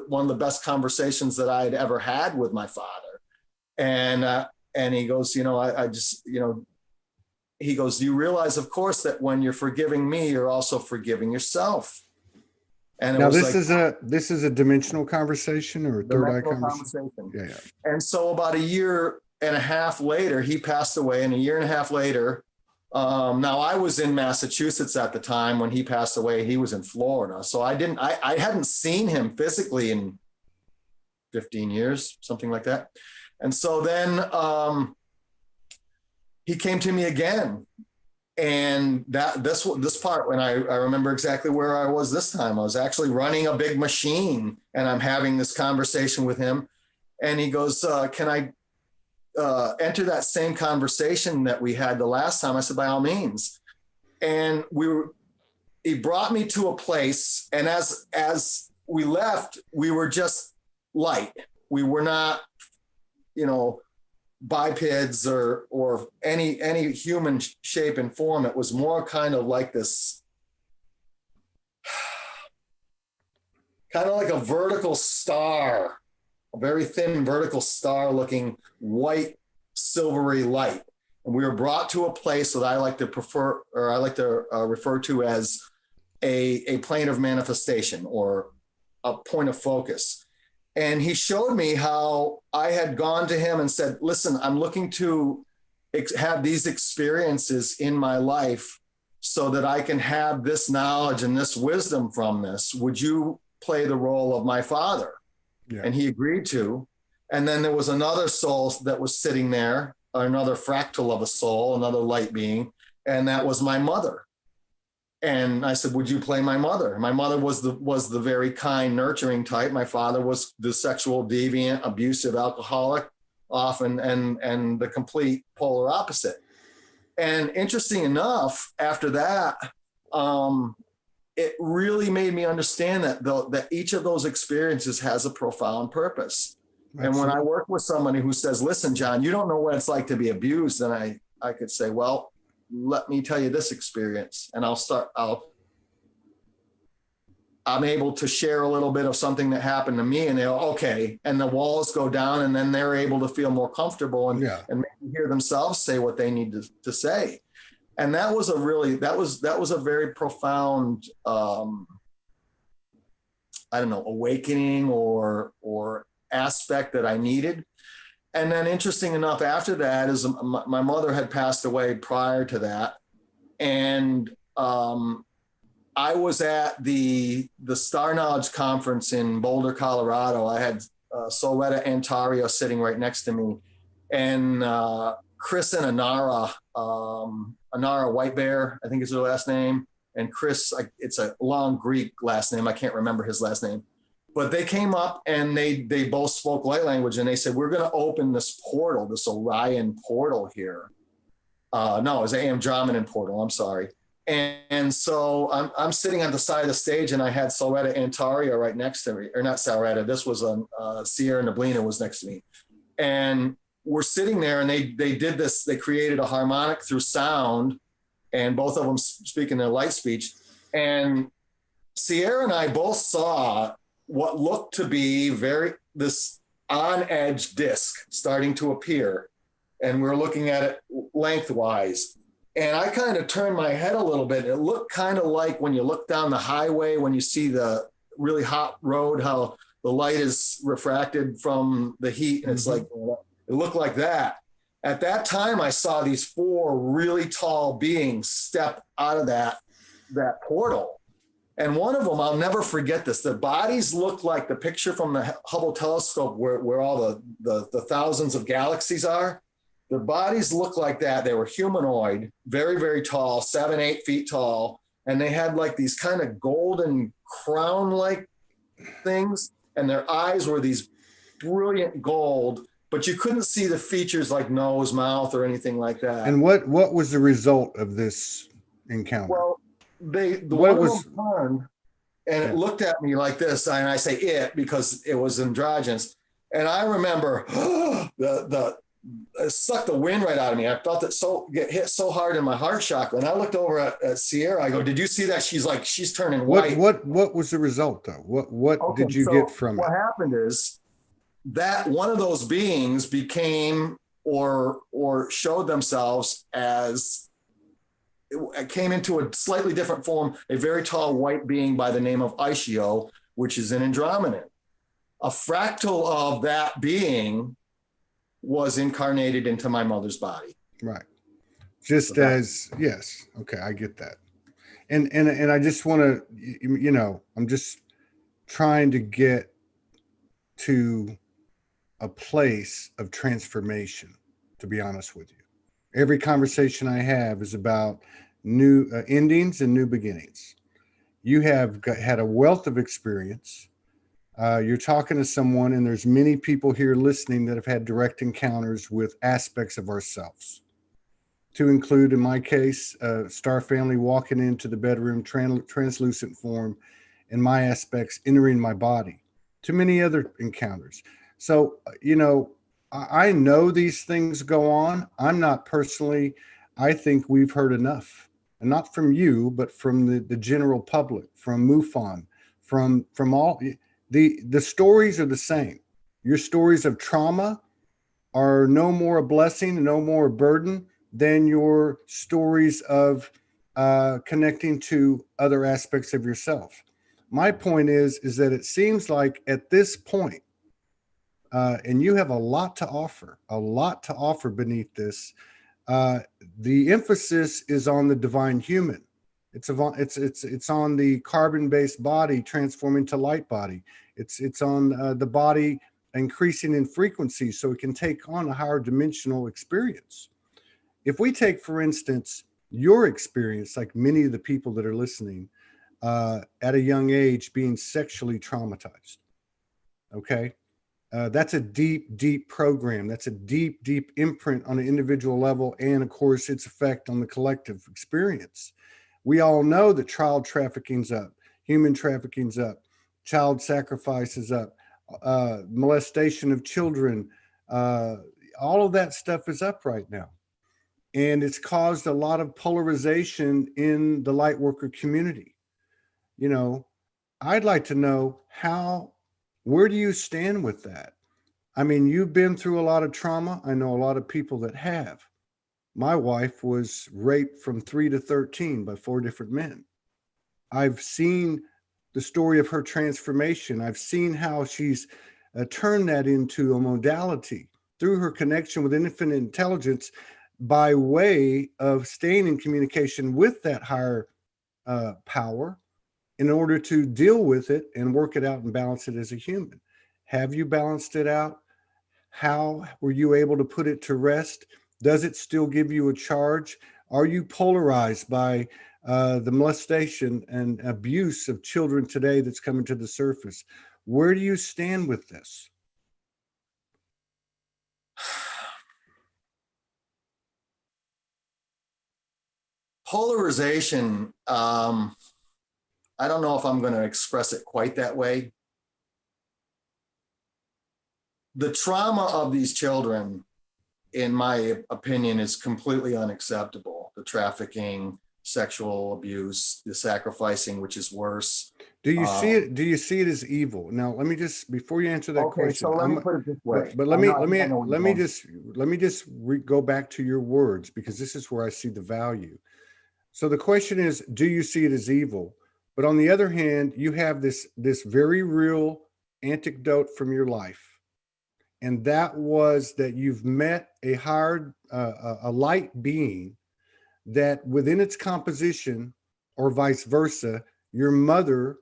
one of the best conversations that I had ever had with my father. And he goes, he goes, you realize, of course, that when you're forgiving me, you're also forgiving yourself. And now this is a dimensional conversation or a third eye conversation. Yeah. And so about a year and a half later, he passed away. And a year and a half later, Now I was in Massachusetts at the time when he passed away. He was in Florida. So I hadn't seen him physically in 15 years, something like that. And so then he came to me again. And this part, when I remember exactly where I was this time, I was actually running a big machine and I'm having this conversation with him. And he goes, can I enter that same conversation that we had the last time? I said, by all means. And he brought me to a place. And as we left, we were just light. We were not, bipeds or any human shape and form. It was more kind of like this, kind of like a vertical star, a very thin vertical star looking white, silvery light. And we were brought to a place that I like to refer to as a plane of manifestation or a point of focus. And he showed me how I had gone to him and said, listen, I'm looking to have these experiences in my life so that I can have this knowledge and this wisdom from this. Would you play the role of my father? Yeah. And he agreed to. And then there was another soul that was sitting there, another fractal of a soul, another light being, and that was my mother. And I said, would you play my mother? My mother was the very kind, nurturing type. My father was the sexual, deviant, abusive, alcoholic, often, and the complete polar opposite. And interesting enough, after that, it really made me understand that each of those experiences has a profound purpose. Absolutely. And when I work with somebody who says, listen, John, you don't know what it's like to be abused, then I could say, well, let me tell you this experience. And I'm able to share a little bit of something that happened to me, and they're okay. And the walls go down, and then they're able to feel more comfortable and maybe hear themselves say what they need to say. And that was a very profound, awakening or aspect that I needed. And then interesting enough, after that is my mother had passed away prior to that. And I was at the Star Knowledge Conference in Boulder, Colorado. I had Soletta Antario sitting right next to me. And Chris and Anara White Bear, I think is her last name. And Chris, it's a long Greek last name. I can't remember his last name. But they came up and they both spoke light language, and they said, we're going to open this portal, this Orion portal here. No, it was Andromedan portal. I'm sorry. And so I'm sitting on the side of the stage, and I had Soletta Antario right next to me, or not Soletta. This was Sierra Neblina was next to me. And we're sitting there, and they did this. They created a harmonic through sound, and both of them speaking their light speech. And Sierra and I both saw what looked to be this on-edge disc starting to appear. And we're looking at it lengthwise. And I kind of turned my head a little bit. It looked kind of like when you look down the highway, when you see the really hot road, how the light is refracted from the heat. And it's like, it looked like that. At that time, I saw these 4 really tall beings step out of that portal. And one of them, I'll never forget this. Their bodies looked like the picture from the Hubble telescope where all the thousands of galaxies are. Their bodies looked like that. They were humanoid, very, very tall, 7-8 feet tall. And they had like these kind of golden crown-like things. And their eyes were these brilliant gold, but you couldn't see the features like nose, mouth, or anything like that. And what was the result of this encounter? Well, one of them turned and it looked at me like this, and I say it because it was androgynous. And I remember it sucked the wind right out of me. I felt it get hit so hard in my heart chakra. And I looked over at Sierra. I go, "Did you see that?" She's turning white. What was the result though? What did you get from it? What happened is that one of those beings became or showed themselves as. It came into a slightly different form, a very tall white being by the name of Ishio, which is an Andromedan. A fractal of that being was incarnated into my mother's body. Right. So Just that, as, yes. Okay. I get that. And I just want to, I'm just trying to get to a place of transformation, to be honest with you. Every conversation I have is about new endings and new beginnings. You have had a wealth of experience. You're talking to someone, and there's many people here listening that have had direct encounters with aspects of ourselves. To include, in my case, Star Family walking into the bedroom, translucent form, and my aspects entering my body. To many other encounters. So, I know these things go on. I'm not personally, I think we've heard enough, and not from you, but from the general public, from MUFON, from all the stories are the same. Your stories of trauma are no more a blessing and no more a burden than your stories of connecting to other aspects of yourself. My point is that it seems like at this point, and you have a lot to offer beneath this. Uh, the emphasis is on the divine human. It's on the carbon-based body transforming to light body. It's on the body increasing in frequency so it can take on a higher dimensional experience. If we take, for instance, your experience, like many of the people that are listening, at a young age being sexually traumatized, okay? That's a deep, deep program. That's a deep, deep imprint on an individual level, and of course, its effect on the collective experience. We all know that child trafficking's up, human trafficking's up, child sacrifice is up, molestation of children. Uh, all of that stuff is up right now. And it's caused a lot of polarization in the light worker community. You know, I'd like to know where do you stand with that? I mean, you've been through a lot of trauma. I know a lot of people that have. My wife was raped from 3 to 13 by 4 different men. I've seen the story of her transformation. I've seen how she's turned that into a modality through her connection with infinite intelligence by way of staying in communication with that higher power in order to deal with it and work it out and balance it as a human. Have you balanced it out? How were you able to put it to rest? Does it still give you a charge? Are you polarized by the molestation and abuse of children today that's coming to the surface? Where do you stand with this? polarization, I don't know if I'm going to express it quite that way. The trauma of these children, in my opinion, is completely unacceptable. The trafficking, sexual abuse, the sacrificing, which is worse. Do you see it? Do you see it as evil? Now, let me just before you answer that Okay, so question, let me put it this way. but I know, I think I know where you're going. let me just go back to your words, because this is where I see the value. So the question is, do you see it as evil? But on the other hand, you have this very real anecdote from your life, and that was that you've met a higher, a light being that within its composition, or vice versa, your mother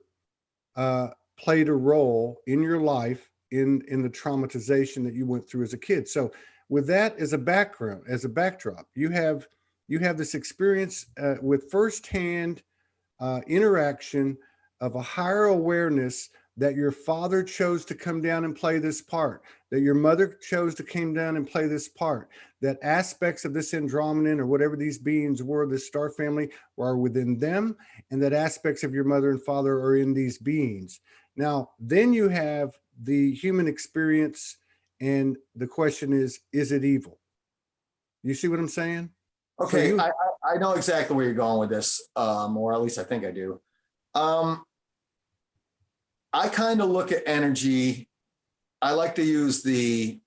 uh, played a role in your life in the traumatization that you went through as a kid. So with that as a background, as a backdrop, you have this experience with firsthand interaction of a higher awareness that your father chose to come down and play this part, that your mother chose to come down and play this part, that aspects of this Andromedan or whatever these beings were, this star family, are within them, and that aspects of your mother and father are in these beings. Now, then you have the human experience, and the question is it evil? You see what I'm saying? So Okay, you, I know exactly where you're going with this, or at least I think I do. Um, I kind of look at energy. I like to use the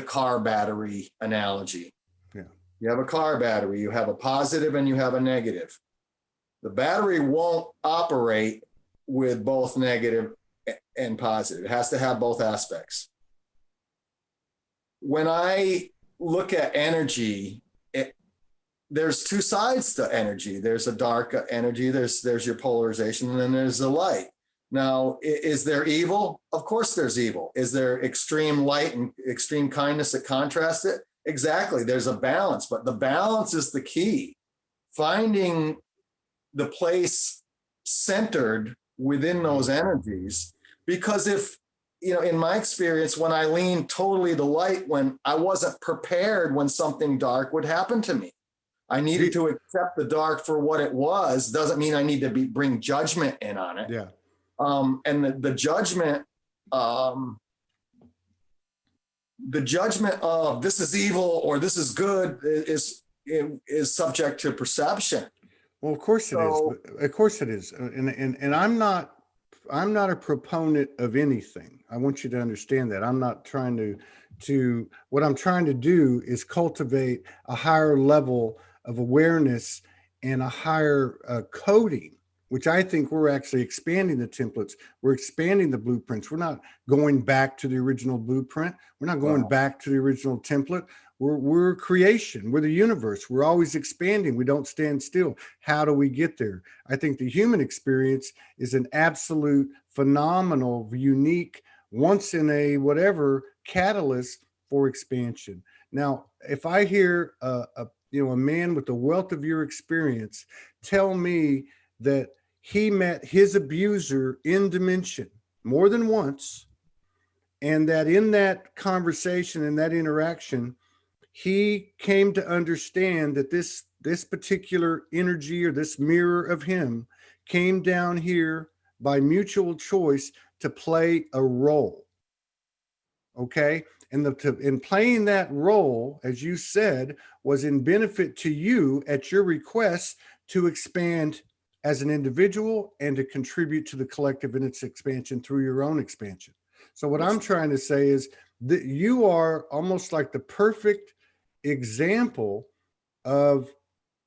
car battery analogy. yeah, You have a car battery, you have a positive and you have a negative. The battery won't operate with both negative and positive. It has to have both aspects. When I look at energy, there's two sides to energy. There's a dark energy, there's your polarization, and then there's the light. Now, is there evil? Of course there's evil. Is there extreme light and extreme kindness that contrast it? Exactly. There's a balance, but the balance is the key. Finding the place centered within those energies. Because if, in my experience, when I leaned totally to light, when I wasn't prepared when something dark would happen to me, I needed to accept the dark for what it was. Doesn't mean I need to bring judgment in on it. Yeah. And the judgment of this is evil or this is good is subject to perception. Well, of course it is. Of course it is. And I'm not a proponent of anything. I want you to understand that. I'm not trying to what I'm trying to do is cultivate a higher level of awareness and a higher coding, which I think we're actually expanding the templates. We're expanding the blueprints. We're not going back to the original blueprint. We're not going back to the original template. We're creation. We're the universe. We're always expanding. We don't stand still. How do we get there? I think the human experience is an absolute phenomenal, unique, once in a whatever catalyst for expansion. Now, if I hear a man with the wealth of your experience tell me that he met his abuser in dimension more than once, and that in that conversation and that interaction, he came to understand that this particular energy or this mirror of him came down here by mutual choice to play a role. Okay. And in playing that role, as you said, was in benefit to you at your request to expand as an individual and to contribute to the collective in its expansion through your own expansion. So what I'm trying to say is that you are almost like the perfect example of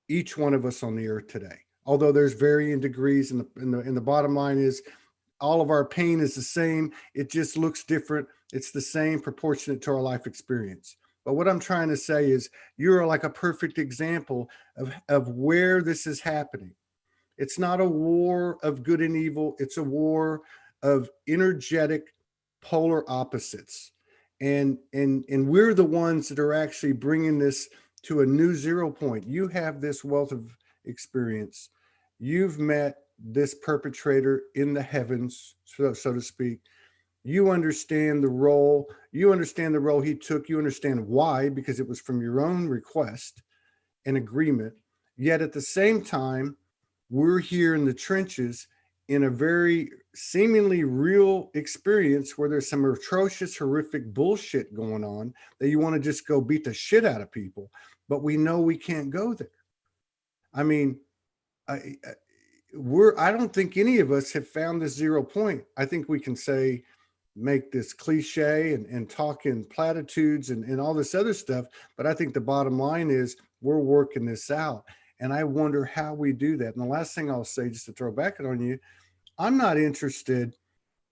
each one of us on the earth today. Although there's varying degrees, and the bottom line is all of our pain is the same. It just looks different. It's the same proportionate to our life experience. But what I'm trying to say is you're like a perfect example of where this is happening. It's not a war of good and evil. It's a war of energetic polar opposites. And we're the ones that are actually bringing this to a new zero point. You have this wealth of experience. You've met this perpetrator in the heavens, so to speak. You understand the role. You understand the role he took. You understand why, because it was from your own request and agreement. Yet at the same time, we're here in the trenches in a very seemingly real experience where there's some atrocious, horrific bullshit going on that you want to just go beat the shit out of people. But we know we can't go there. I mean, I don't think any of us have found this zero point. I think we can make this cliche and talk in platitudes and all this other stuff. But I think the bottom line is we're working this out. And I wonder how we do that. And the last thing I'll say, just to throw back on you, I'm not interested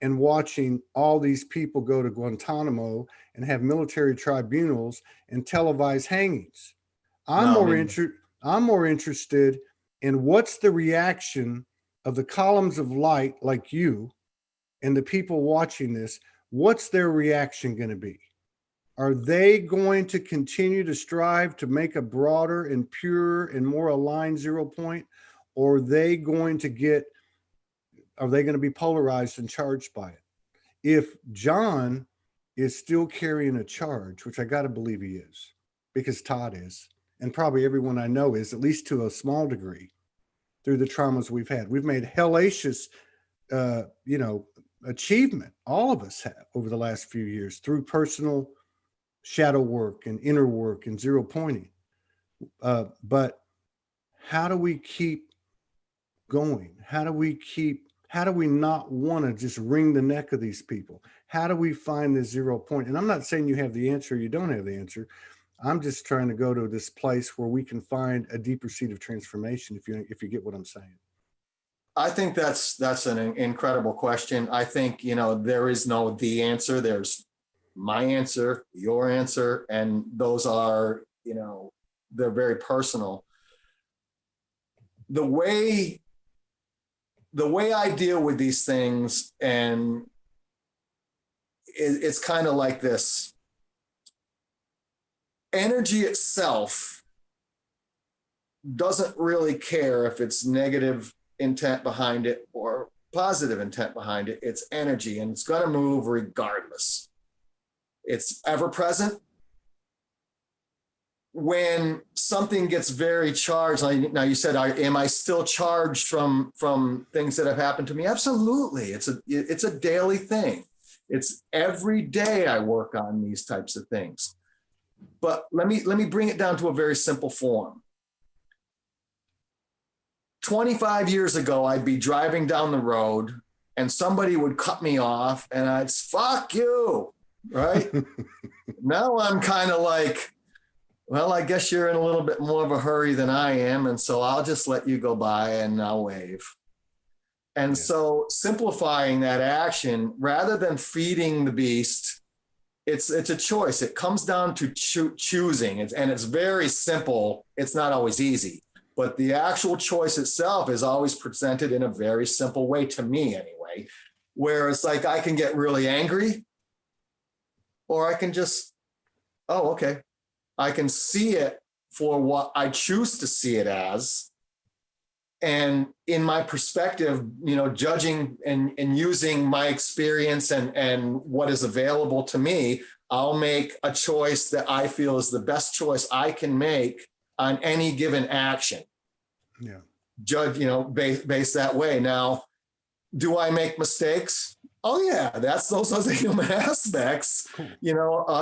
in watching all these people go to Guantanamo and have military tribunals and televise hangings. I'm more interested in what's the reaction of the columns of light like you and the people watching this. What's their reaction going to be? Are they going to continue to strive to make a broader and purer and more aligned zero point? Or are they going to be polarized and charged by it? If John is still carrying a charge, which I got to believe he is, because Todd is, and probably everyone I know is, at least to a small degree, through the traumas we've had. We've made hellacious, achievement. All of us have over the last few years through personal shadow work and inner work and zero pointing. But how do we keep going? How do we not want to just wring the neck of these people? How do we find the zero point? And I'm not saying you have the answer, you don't have the answer. I'm just trying to go to this place where we can find a deeper seed of transformation, if you get what I'm saying. I think that's an incredible question. I think, there is no the answer. There's my answer, your answer, and those are, they're very personal. the way I deal with these things, and it's kind of like this. Energy itself doesn't really care if it's negative intent behind it or positive intent behind it. It's energy, and it's going to move regardless. It's ever present. When something gets very charged, now you said, am I still charged from things that have happened to me? Absolutely. It's a daily thing. It's every day I work on these types of things. But let me bring it down to a very simple form. 25 years ago, I'd be driving down the road and somebody would cut me off and I'd fuck you, right? Now I'm kind of like, well, I guess you're in a little bit more of a hurry than I am. And so I'll just let you go by and I'll wave. And so simplifying that action rather than feeding the beast, it's a choice. It comes down to choosing. And it's very simple. It's not always easy, but the actual choice itself is always presented in a very simple way, to me anyway, where it's like I can get really angry, or I can just, oh, okay. I can see it for what I choose to see it as. And in my perspective, judging and using my experience and what is available to me, I'll make a choice that I feel is the best choice I can make on any given action. Yeah. Judge, based that way. Now, do I make mistakes? Oh yeah, those are the human aspects. Cool.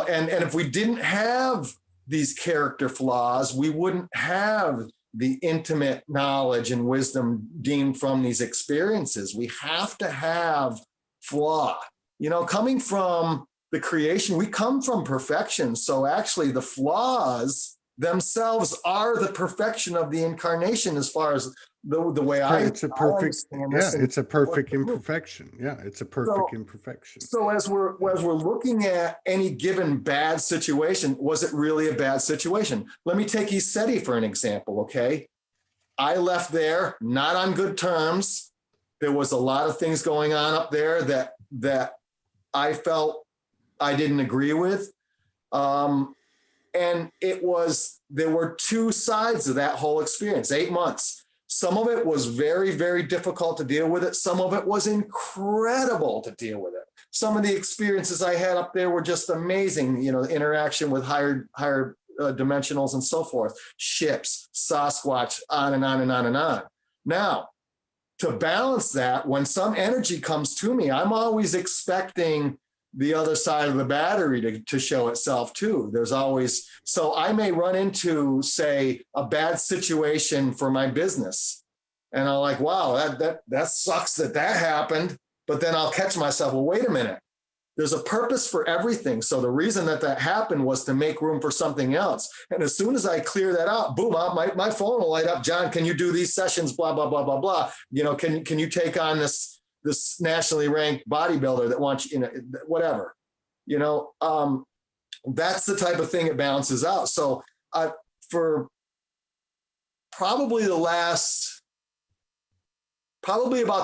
And if we didn't have these character flaws, we wouldn't have the intimate knowledge and wisdom deemed from these experiences. We have to have flaw. Coming from the creation, we come from perfection. So actually the flaws themselves are the perfection of the incarnation, as far as the way it's a perfect, it's a perfect imperfection. Yeah, it's a perfect imperfection. So as we're looking at any given bad situation, was it really a bad situation? Let me take ESETI for an example, okay? I left there not on good terms. There was a lot of things going on up there that I felt I didn't agree with. And there were two sides of that whole experience, 8 months. Some of it was very, very difficult to deal with it. Some of it was incredible to deal with it. Some of the experiences I had up there were just amazing, interaction with higher dimensionals and so forth, ships, Sasquatch, on and on and on and on. Now, to balance that, when some energy comes to me, I'm always expecting the other side of the battery to show itself too. So I may run into, say, a bad situation for my business. And I'm like, wow, that sucks that happened. But then I'll catch myself, well, wait a minute. There's a purpose for everything. So the reason that happened was to make room for something else. And as soon as I clear that out, boom, my phone will light up. John, can you do these sessions? Blah, blah, blah, blah, blah. Can you take on this nationally ranked bodybuilder that wants, whatever, that's the type of thing it balances out. So for probably about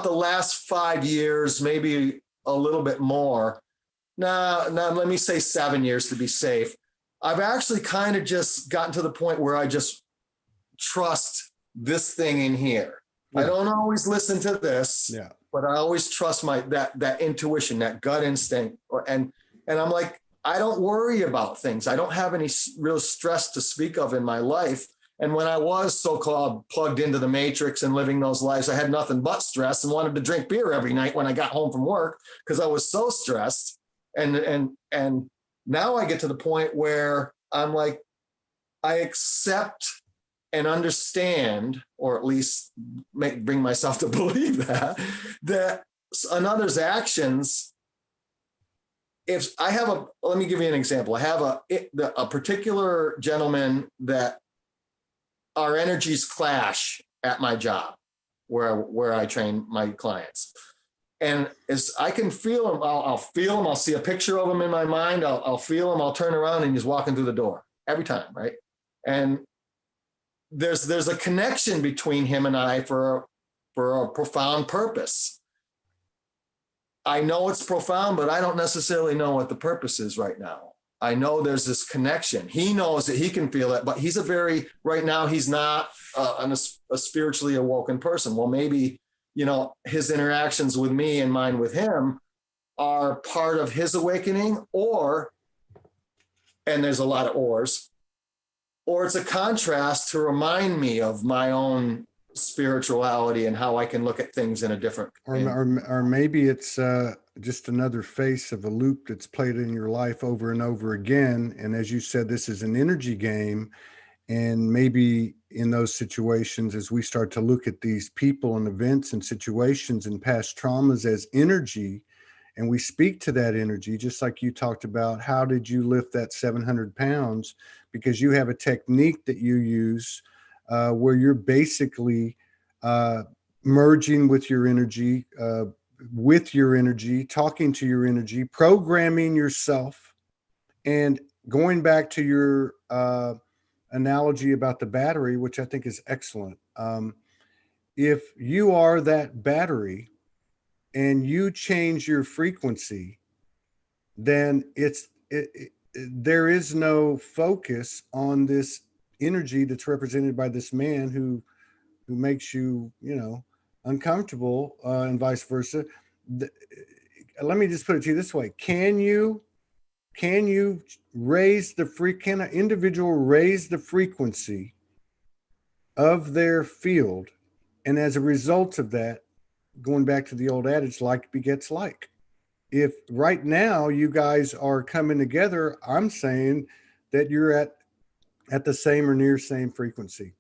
the last 5 years, maybe a little bit more. Now let me say 7 years to be safe. I've actually kind of just gotten to the point where I just trust this thing in here. Yeah. I don't always listen to this. Yeah. But I always trust that intuition, that gut instinct. And I'm like, I don't worry about things. I don't have any real stress to speak of in my life. And when I was so-called plugged into the matrix and living those lives, I had nothing but stress and wanted to drink beer every night when I got home from work because I was so stressed. And now I get to the point where I'm like, I accept and understand, or at least bring myself to believe that another's actions, let me give you an example. I have a particular gentleman that our energies clash at my job where I train my clients. And as I can feel him, I'll feel him. I'll see a picture of him in my mind. I'll feel him. I'll turn around and he's walking through the door every time. Right. And there's a connection between him and I for a profound purpose. I know it's profound, but I don't necessarily know what the purpose is right now. I know there's this connection. He knows that he can feel it, but right now, he's not a spiritually awoken person. Well, maybe, his interactions with me and mine with him are part of his awakening, and there's a lot of ors, or it's a contrast to remind me of my own spirituality and how I can look at things in a different way. Or maybe it's just another face of a loop that's played in your life over and over again. And as you said, this is an energy game. And maybe in those situations, as we start to look at these people and events and situations and past traumas as energy, and we speak to that energy, just like you talked about, how did you lift that 700 pounds? Because you have a technique that you use where you're basically merging with your energy, talking to your energy, programming yourself, and going back to your analogy about the battery, which I think is excellent. If you are that battery and you change your frequency, then there is no focus on this energy that's represented by this man who makes you, uncomfortable, and vice versa. Let me just put it to you this way. Can an individual raise the frequency of their field? And as a result of that, going back to the old adage, like begets like. If right now you guys are coming together, I'm saying that you're at the same or near same frequency.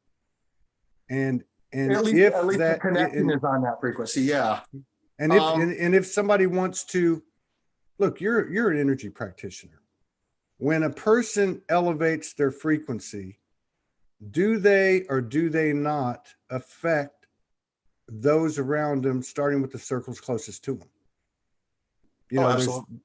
And at least the connection is on that frequency. Yeah. And if somebody wants to look, you're an energy practitioner. When a person elevates their frequency, do they or do they not affect those around them, starting with the circles closest to them?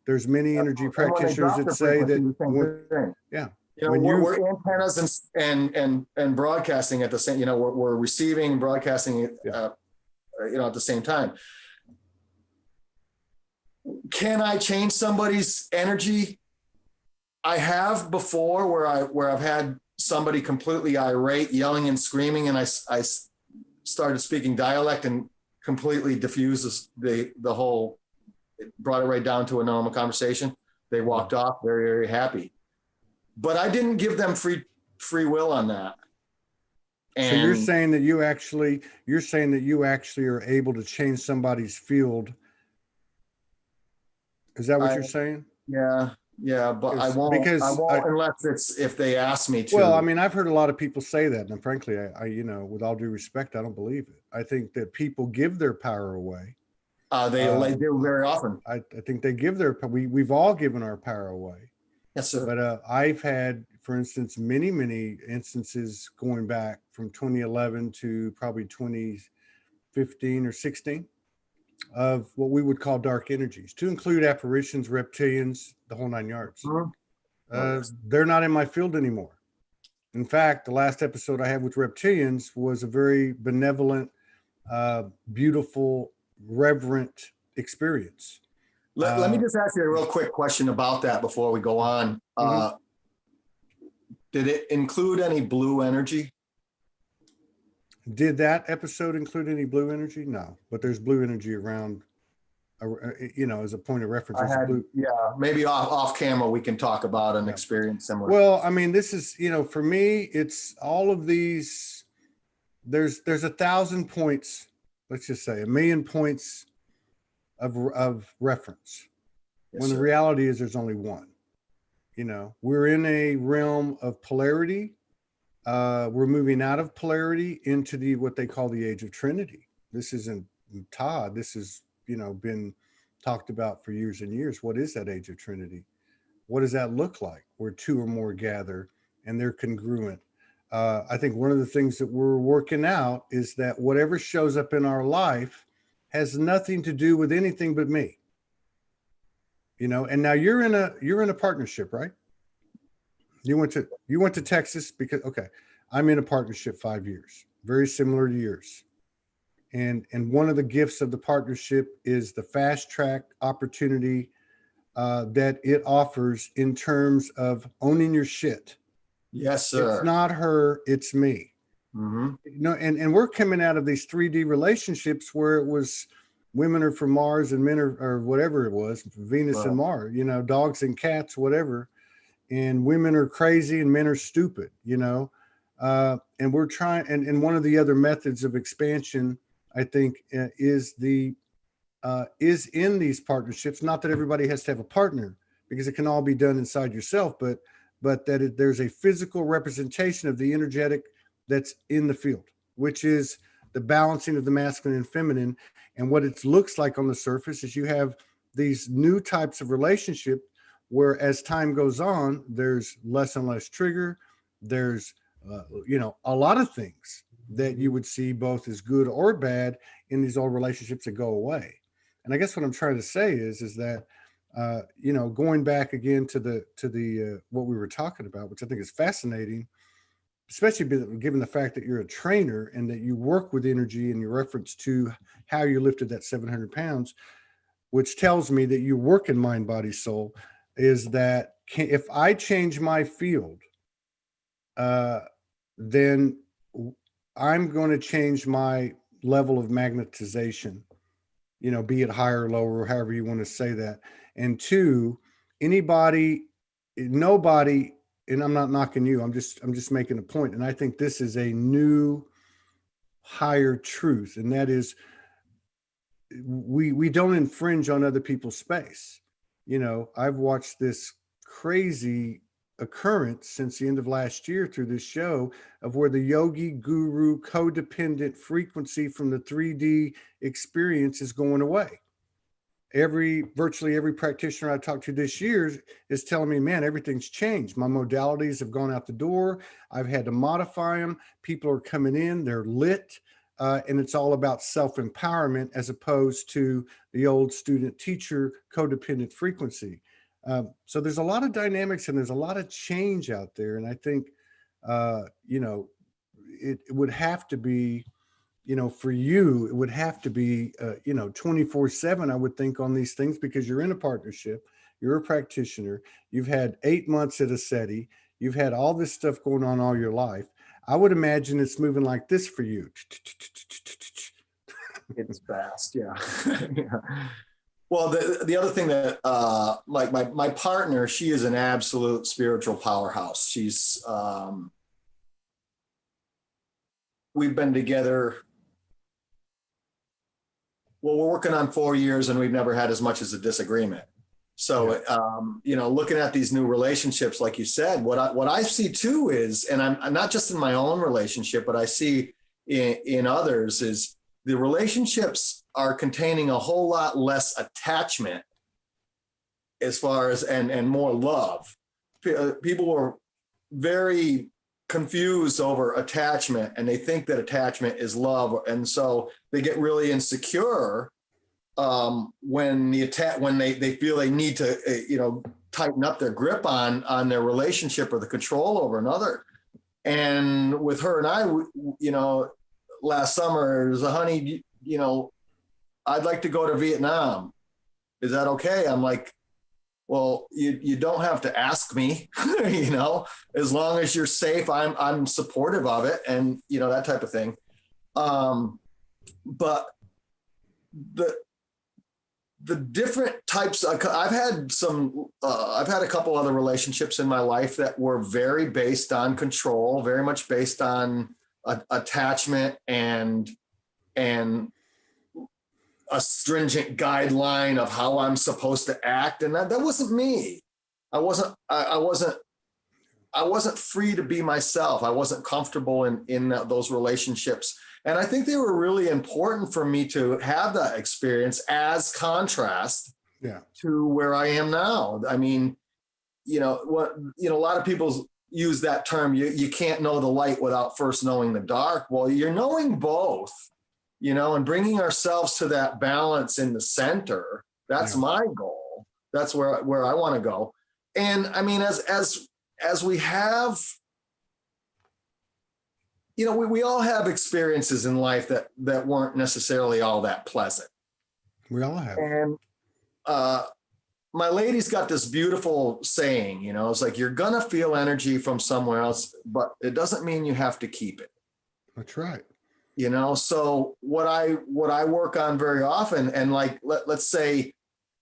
There's many energy practitioners that say that. Yeah. We're antennas and broadcasting at the same, we're receiving and broadcasting, at the same time. Can I change somebody's energy? I have before where I've had somebody completely irate, yelling and screaming, and I started speaking dialect and completely diffused the whole, it brought it right down to a normal conversation. They walked off very, very happy. But I didn't give them free will on that. And so you're saying that you actually are able to change somebody's field. Is that what you're saying? Yeah, but I won't unless if they ask me to. Well, I mean, I've heard a lot of people say that, and frankly, I with all due respect, I don't believe it. I think that people give their power away. They do very often. I think they give we've all given our power away. Yes, sir. But I've had, for instance, many instances going back from 2011 to probably 2015 or 16 of what we would call dark energies, to include apparitions, reptilians, the whole 9 yards. Mm-hmm. They're not in my field anymore. In fact, the last episode I had with reptilians was a very benevolent, beautiful, reverent experience. Let me just ask you a real quick question about that before we go on. Mm-hmm. Did it include any blue energy? Did that episode include any blue energy? No, but there's blue energy around, as a point of reference. Maybe off camera we can talk about an experience similar. Well, I mean, this is, for me, it's all of these. There's 1,000 points. Let's just say 1,000,000 points of reference. Yes, when the reality is there's only one. We're in a realm of polarity. We're moving out of polarity into what they call the age of Trinity. This isn't Todd. This has, been talked about for years and years. What is that age of Trinity? What does that look like? Where two or more gather and they're congruent. I think one of the things that we're working out is that whatever shows up in our life has nothing to do with anything but me. And now you're in a partnership, right? You went to Texas because, okay. I'm in a partnership 5 years, very similar to yours. And one of the gifts of the partnership is the fast track opportunity that it offers in terms of owning your shit. Yes, It's sir. not her, it's me. Mm-hmm. And we're coming out of these 3D relationships where it was women are from Mars and men are, or whatever it was, Venus and Right. Mars, dogs and cats, whatever. And women are crazy and men are stupid, and we're trying, and one of the other methods of expansion, I think, is in these partnerships. Not that everybody has to have a partner, because it can all be done inside yourself, but that there's a physical representation of the energetic that's in the field, which is the balancing of the masculine and feminine. And what it looks like on the surface is you have these new types of relationship where, as time goes on, there's less and less trigger. There's a lot of things that you would see both as good or bad in these old relationships that go away. And I guess what I'm trying to say is that going back again to the what we were talking about, which I think is fascinating, especially given the fact that you're a trainer and that you work with energy, and your reference to how you lifted that 700 pounds, which tells me that you work in mind, body, soul, is that if I change my field, uh, then I'm going to change my level of magnetization, be it higher or lower, however you want to say that. And two, anybody, nobody, and I'm not knocking you, I'm just making a point. And I think this is a new higher truth. And that is, we don't infringe on other people's space. I've watched this crazy occurrence since the end of last year through this show of where the yogi guru codependent frequency from the 3D experience is going away. Virtually every practitioner I talked to this year is telling me, man, everything's changed. My modalities have gone out the door. I've had to modify them. People are coming in, they're lit. And it's all about self-empowerment as opposed to the old student teacher codependent frequency. So there's a lot of dynamics and there's a lot of change out there. And I think, it would have to be, for you, it would have to be, 24/7, I would think, on these things, because you're in a partnership, you're a practitioner, you've had 8 months at a SETI, you've had all this stuff going on all your life. I would imagine it's moving like this for you. It's fast. Yeah. Yeah. Well, the other thing that, like my partner, she is an absolute spiritual powerhouse. We've been together. Well, we're working on 4 years and we've never had as much as a disagreement. So, looking at these new relationships, like you said, what I see too is, and I'm not just in my own relationship, but I see in others, is the relationships are containing a whole lot less attachment as far as, and more love. People are very confused over attachment, and they think that attachment is love. And so they get really insecure when they feel they need to, tighten up their grip on their relationship or the control over another. And with her and I, last summer, it was honey, I'd like to go to Vietnam. Is that okay? I'm like, well, you don't have to ask me, as long as you're safe, I'm supportive of it, and that type of thing. But the different types, I've had a couple other relationships in my life that were very based on control, very much based on attachment and a stringent guideline of how I'm supposed to act. And that wasn't me. I wasn't free to be myself. I wasn't comfortable in those relationships. And I think they were really important for me to have that experience as contrast to where I am now. I mean, a lot of people use that term, you can't know the light without first knowing the dark. Well, you're knowing both, and bringing ourselves to that balance in the center. That's my goal. That's where I want to go. And I mean, as we have you know, we all have experiences in life that weren't necessarily all that pleasant. We all have. And my lady's got this beautiful saying, you know, it's like, you're gonna feel energy from somewhere else, but it doesn't mean you have to keep it. That's right. You know, so what I work on very often, and like let's say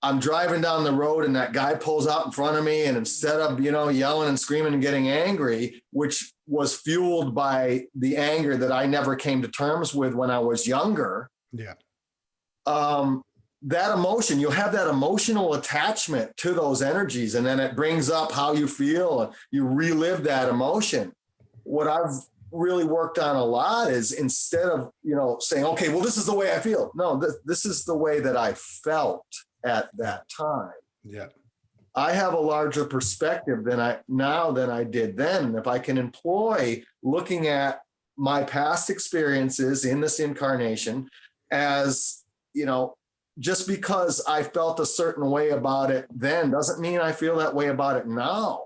I'm driving down the road and that guy pulls out in front of me, and instead of, you know, yelling and screaming and getting angry, which was fueled by the anger that I never came to terms with when I was younger. Yeah. That emotion, you'll have that emotional attachment to those energies, and then it brings up how you feel, and you relive that emotion. What I've really worked on a lot is, instead of, you know, saying, okay, well, this is the way I feel. No, this is the way that I felt at that time. Yeah. I have a larger perspective than I did then. And if I can employ looking at my past experiences in this incarnation as, you know, just because I felt a certain way about it then doesn't mean I feel that way about it now.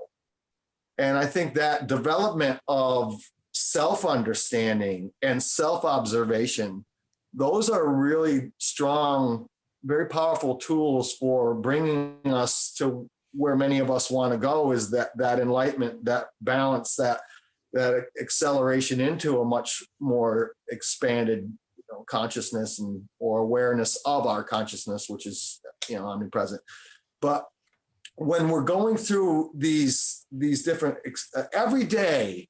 And I think that development of self-understanding and self-observation, those are really strong, very powerful tools for bringing us to where many of us want to go, is that enlightenment, that balance, that acceleration into a much more expanded, you know, consciousness or awareness of our consciousness, which is, you know, omnipresent. But when we're going through these different every day,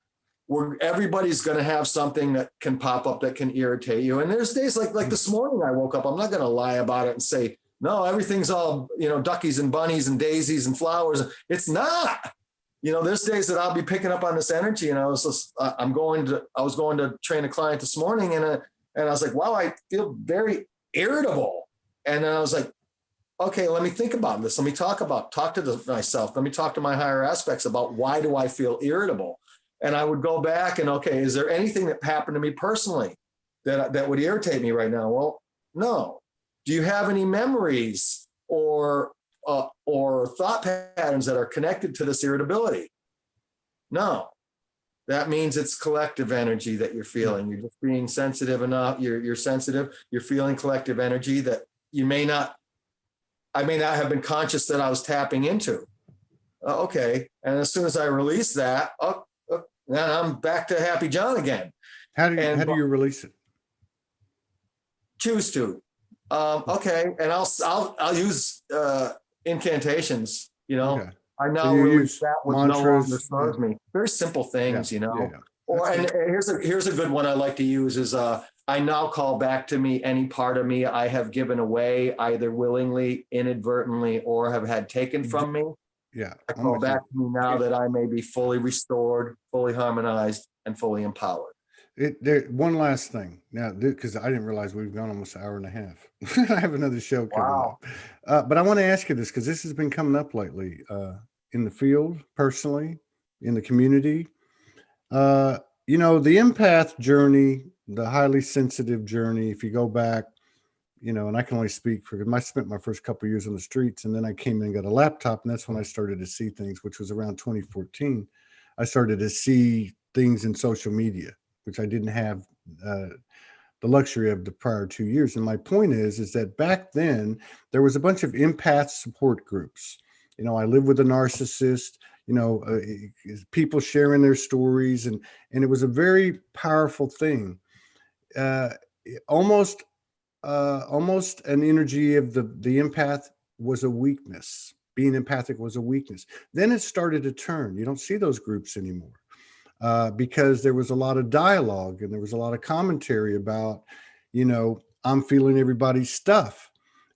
where everybody's going to have something that can pop up that can irritate you. And there's days like this morning, I woke up, I'm not going to lie about it and say, no, everything's all, you know, duckies and bunnies and daisies and flowers. It's not. You know, there's days that I'll be picking up on this energy, and I was going to train a client this morning, and I was like, wow, I feel very irritable. And then I was like, okay, let me think about this. Let me talk to myself. Let me talk to my higher aspects about, why do I feel irritable? And I would go back and, okay, is there anything that happened to me personally that would irritate me right now? Well, no. Do you have any memories or thought patterns that are connected to this irritability? No. That means it's collective energy that you're feeling. You're just being sensitive enough. You're sensitive. You're feeling collective energy that I may not have been conscious that I was tapping into. Okay. And as soon as I release that, then I'm back to Happy John again. How do you release it? Choose to. Okay. And I'll use incantations, you know. Okay. I now release that which no longer serves me. Very simple things, you know. Yeah. And here's a good one I like to use is I now call back to me any part of me I have given away, either willingly, inadvertently, or have had taken from me. Yeah. I call back to me now that I may be fully restored, fully harmonized, and fully empowered. One last thing now, because I didn't realize we've gone almost an hour and a half. I have another show coming up. But I want to ask you this, because this has been coming up lately in the field, personally, in the community. You know, the empath journey, the highly sensitive journey, if you go back, you know, and I can only speak for, I spent my first couple of years on the streets, and then I came in and got a laptop, and that's when I started to see things, which was around 2014. I started to see things in social media, which I didn't have the luxury of the prior 2 years. And my point is that back then there was a bunch of empath support groups. You know, I lived with a narcissist, you know, people sharing their stories, and it was a very powerful thing. Almost an energy of the empath was a weakness. Being empathic was a weakness. Then it started to turn. You don't see those groups anymore. Because there was a lot of dialogue and there was a lot of commentary about, you know, I'm feeling everybody's stuff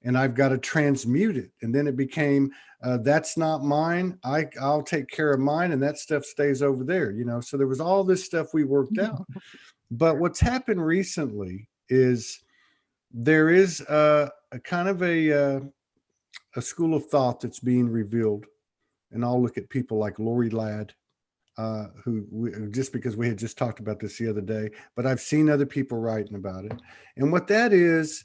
and I've got to transmute it. And then it became, that's not mine. I'll take care of mine, and that stuff stays over there, you know? So there was all this stuff we worked out. But what's happened recently is there is a kind of a school of thought that's being revealed. And I'll look at people like Lori Ladd, just because we had just talked about this the other day, but I've seen other people writing about it. And what that is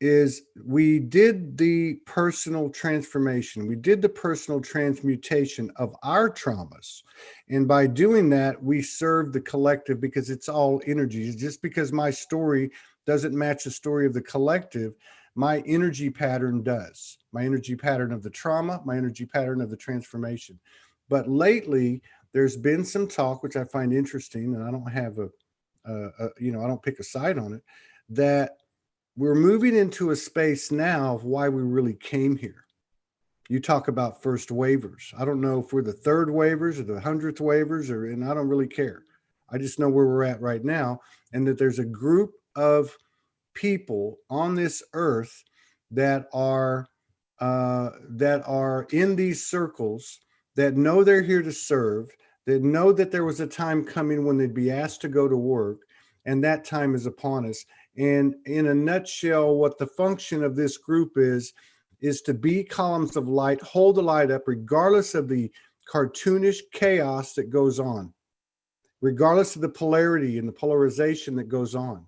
is we did the personal transformation. We did the personal transmutation of our traumas. And by doing that, we serve the collective because it's all energy. Just because my story doesn't match the story of the collective, my energy pattern does. My energy pattern of the trauma, my energy pattern of the transformation. But lately, there's been some talk, which I find interesting, and I don't have I don't pick a side on it, that we're moving into a space now of why we really came here. You talk about first waivers. I don't know if we're the third waivers or the 100th waivers, and I don't really care. I just know where we're at right now, and that there's a group of people on this earth that are in these circles, that know they're here to serve, that know that there was a time coming when they'd be asked to go to work, and that time is upon us. And in a nutshell, what the function of this group is to be columns of light, hold the light up regardless of the cartoonish chaos that goes on, regardless of the polarity and the polarization that goes on,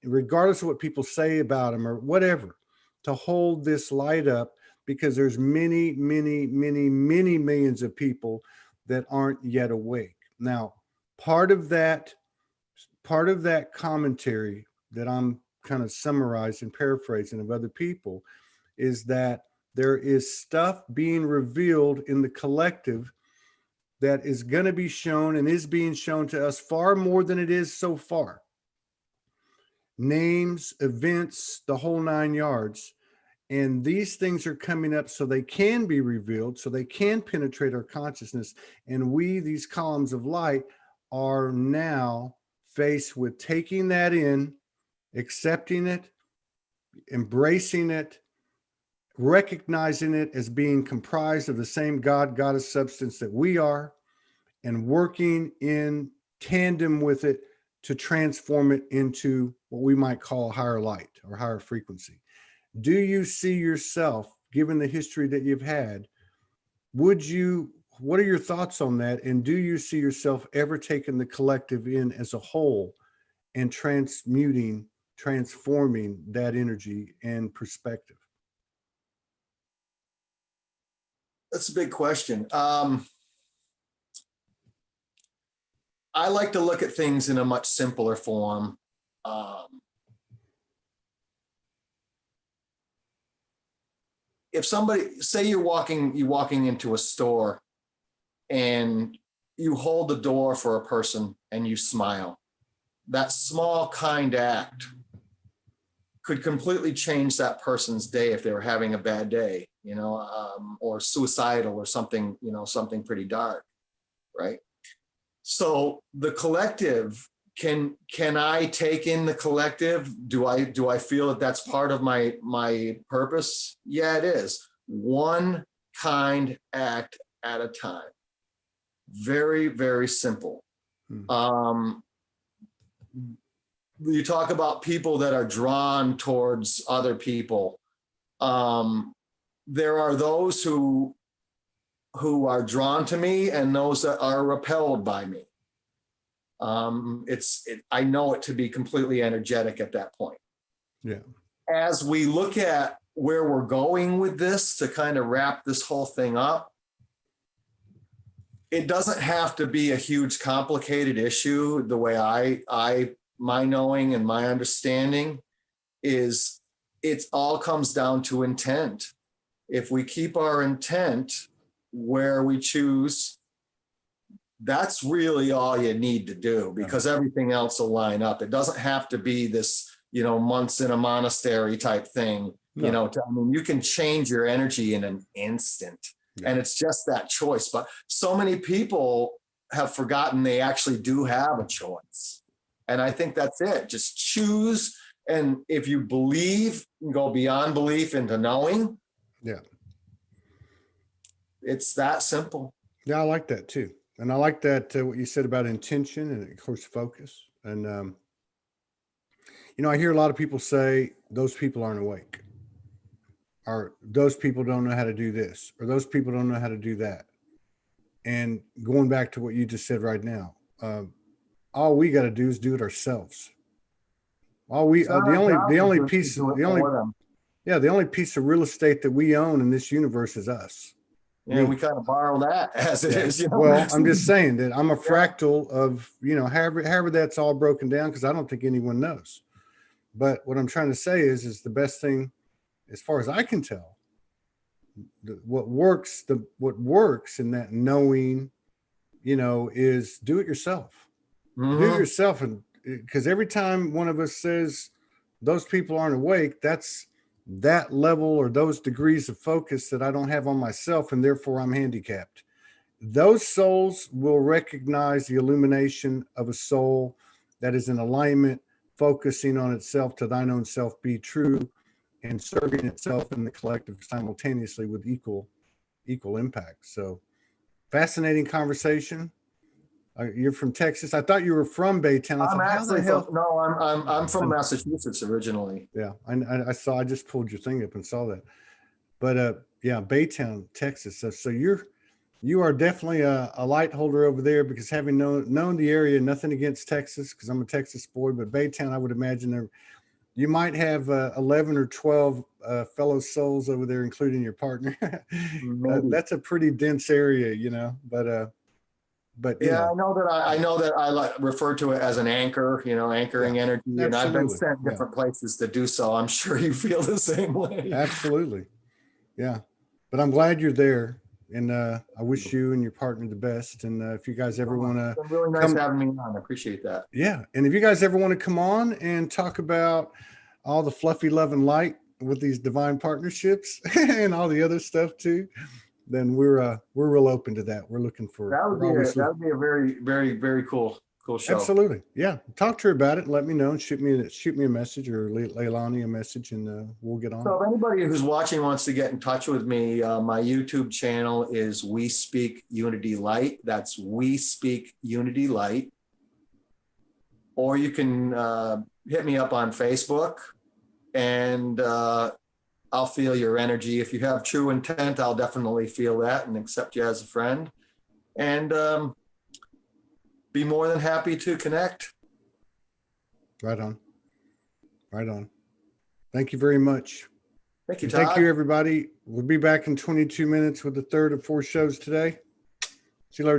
regardless of what people say about them or whatever, to hold this light up, because there's many, many, many, many millions of people that aren't yet awake. Now, part of that commentary that I'm kind of summarizing, paraphrasing of other people, is that there is stuff being revealed in the collective that is going to be shown and is being shown to us far more than it is so far. Names, events, the whole 9 yards. And these things are coming up so they can be revealed, so they can penetrate our consciousness. And we, these columns of light, are now faced with taking that in, accepting it, embracing it, recognizing it as being comprised of the same God, goddess substance that we are, and working in tandem with it to transform it into what we might call a higher light or higher frequency. Do you see yourself, given the history that you've had, what are your thoughts on that? And do you see yourself ever taking the collective in as a whole and transforming that energy and perspective? That's a big question. I like to look at things in a much simpler form. If somebody, say you're walking into a store and you hold the door for a person and you smile, that small kind act could completely change that person's day if they were having a bad day, or suicidal or something, something pretty dark, right? So the collective, can I take in the collective? Do I feel that that's part of my purpose? Yeah, it is. One kind act at a time. Very, very simple. You talk about people that are drawn towards other people. There are those who are drawn to me and those that are repelled by me. I know it to be completely energetic at that point. Yeah. As we look at where we're going with this to kind of wrap this whole thing up, it doesn't have to be a huge complicated issue. The way my knowing and my understanding is, it all comes down to intent. If we keep our intent where we choose, that's really all you need to do, because everything else will line up. It doesn't have to be this, months in a monastery type thing. No. You can change your energy in an instant. Yeah. And it's just that choice. But so many people have forgotten they actually do have a choice. And I think that's it. Just choose. And if you believe, go beyond belief into knowing. Yeah. It's that simple. Yeah, I like that too. And I like that, what you said about intention and, of course, focus. And, I hear a lot of people say those people aren't awake, or those people don't know how to do this, or those people don't know how to do that. And going back to what you just said right now, all we got to do is do it ourselves. all we It's not our job the to only do- to piece do it the only for them. yeah, the only piece of real estate that we own in this universe is us. Yeah, Me. we kind of borrow that as it Yeah. is. You know? Well, I'm just saying that I'm a fractal of, however that's all broken down, because I don't think anyone knows. But what I'm trying to say is the best thing, as far as I can tell, what works in that knowing, is do it yourself. Do it Mhm. yourself. And because every time one of us says those people aren't awake, that's that level or those degrees of focus that I don't have on myself, and therefore I'm handicapped. Those souls will recognize the illumination of a soul that is in alignment, focusing on itself to thine own self be true, and serving itself and the collective simultaneously with equal impact. So fascinating conversation. You're from Texas. I thought you were from Baytown. I I'm thought, how the actually from, hell? no, I'm from Massachusetts originally. Yeah, I just pulled your thing up and saw that. But yeah, Baytown, Texas. So you are definitely a light holder over there, because having known the area, nothing against Texas, because I'm a Texas boy, but Baytown, I would imagine you might have 11 or 12 fellow souls over there, including your partner. Maybe. That's a pretty dense area, but Yeah, I know that I like refer to it as an anchor, anchoring energy, and I've been absolutely. sent Yeah. different places to do so. I'm sure you feel the same way. Absolutely. Yeah. But I'm glad you're there. And I wish you and your partner the best. And if you guys ever want to It's been really nice come, having me on. I appreciate that. yeah. And if you guys ever want to come on and talk about all the fluffy love and light with these divine partnerships and all the other stuff too, then we're real open to that. We're looking for, That would be a very, very, very cool show. Absolutely. Yeah. Talk to her about it. Let me know, and shoot me a message, or Leilani a message, and we'll get on. So if anybody who's watching wants to get in touch with me, my YouTube channel is We Speak Unity Light. That's We Speak Unity Light. Or you can hit me up on Facebook, and I'll feel your energy. If you have true intent, I'll definitely feel that and accept you as a friend. And be more than happy to connect. Right on. Right on. Thank you very much. Thank you, Todd. Thank you, everybody. We'll be back in 22 minutes with the third of 4 shows today. See you later.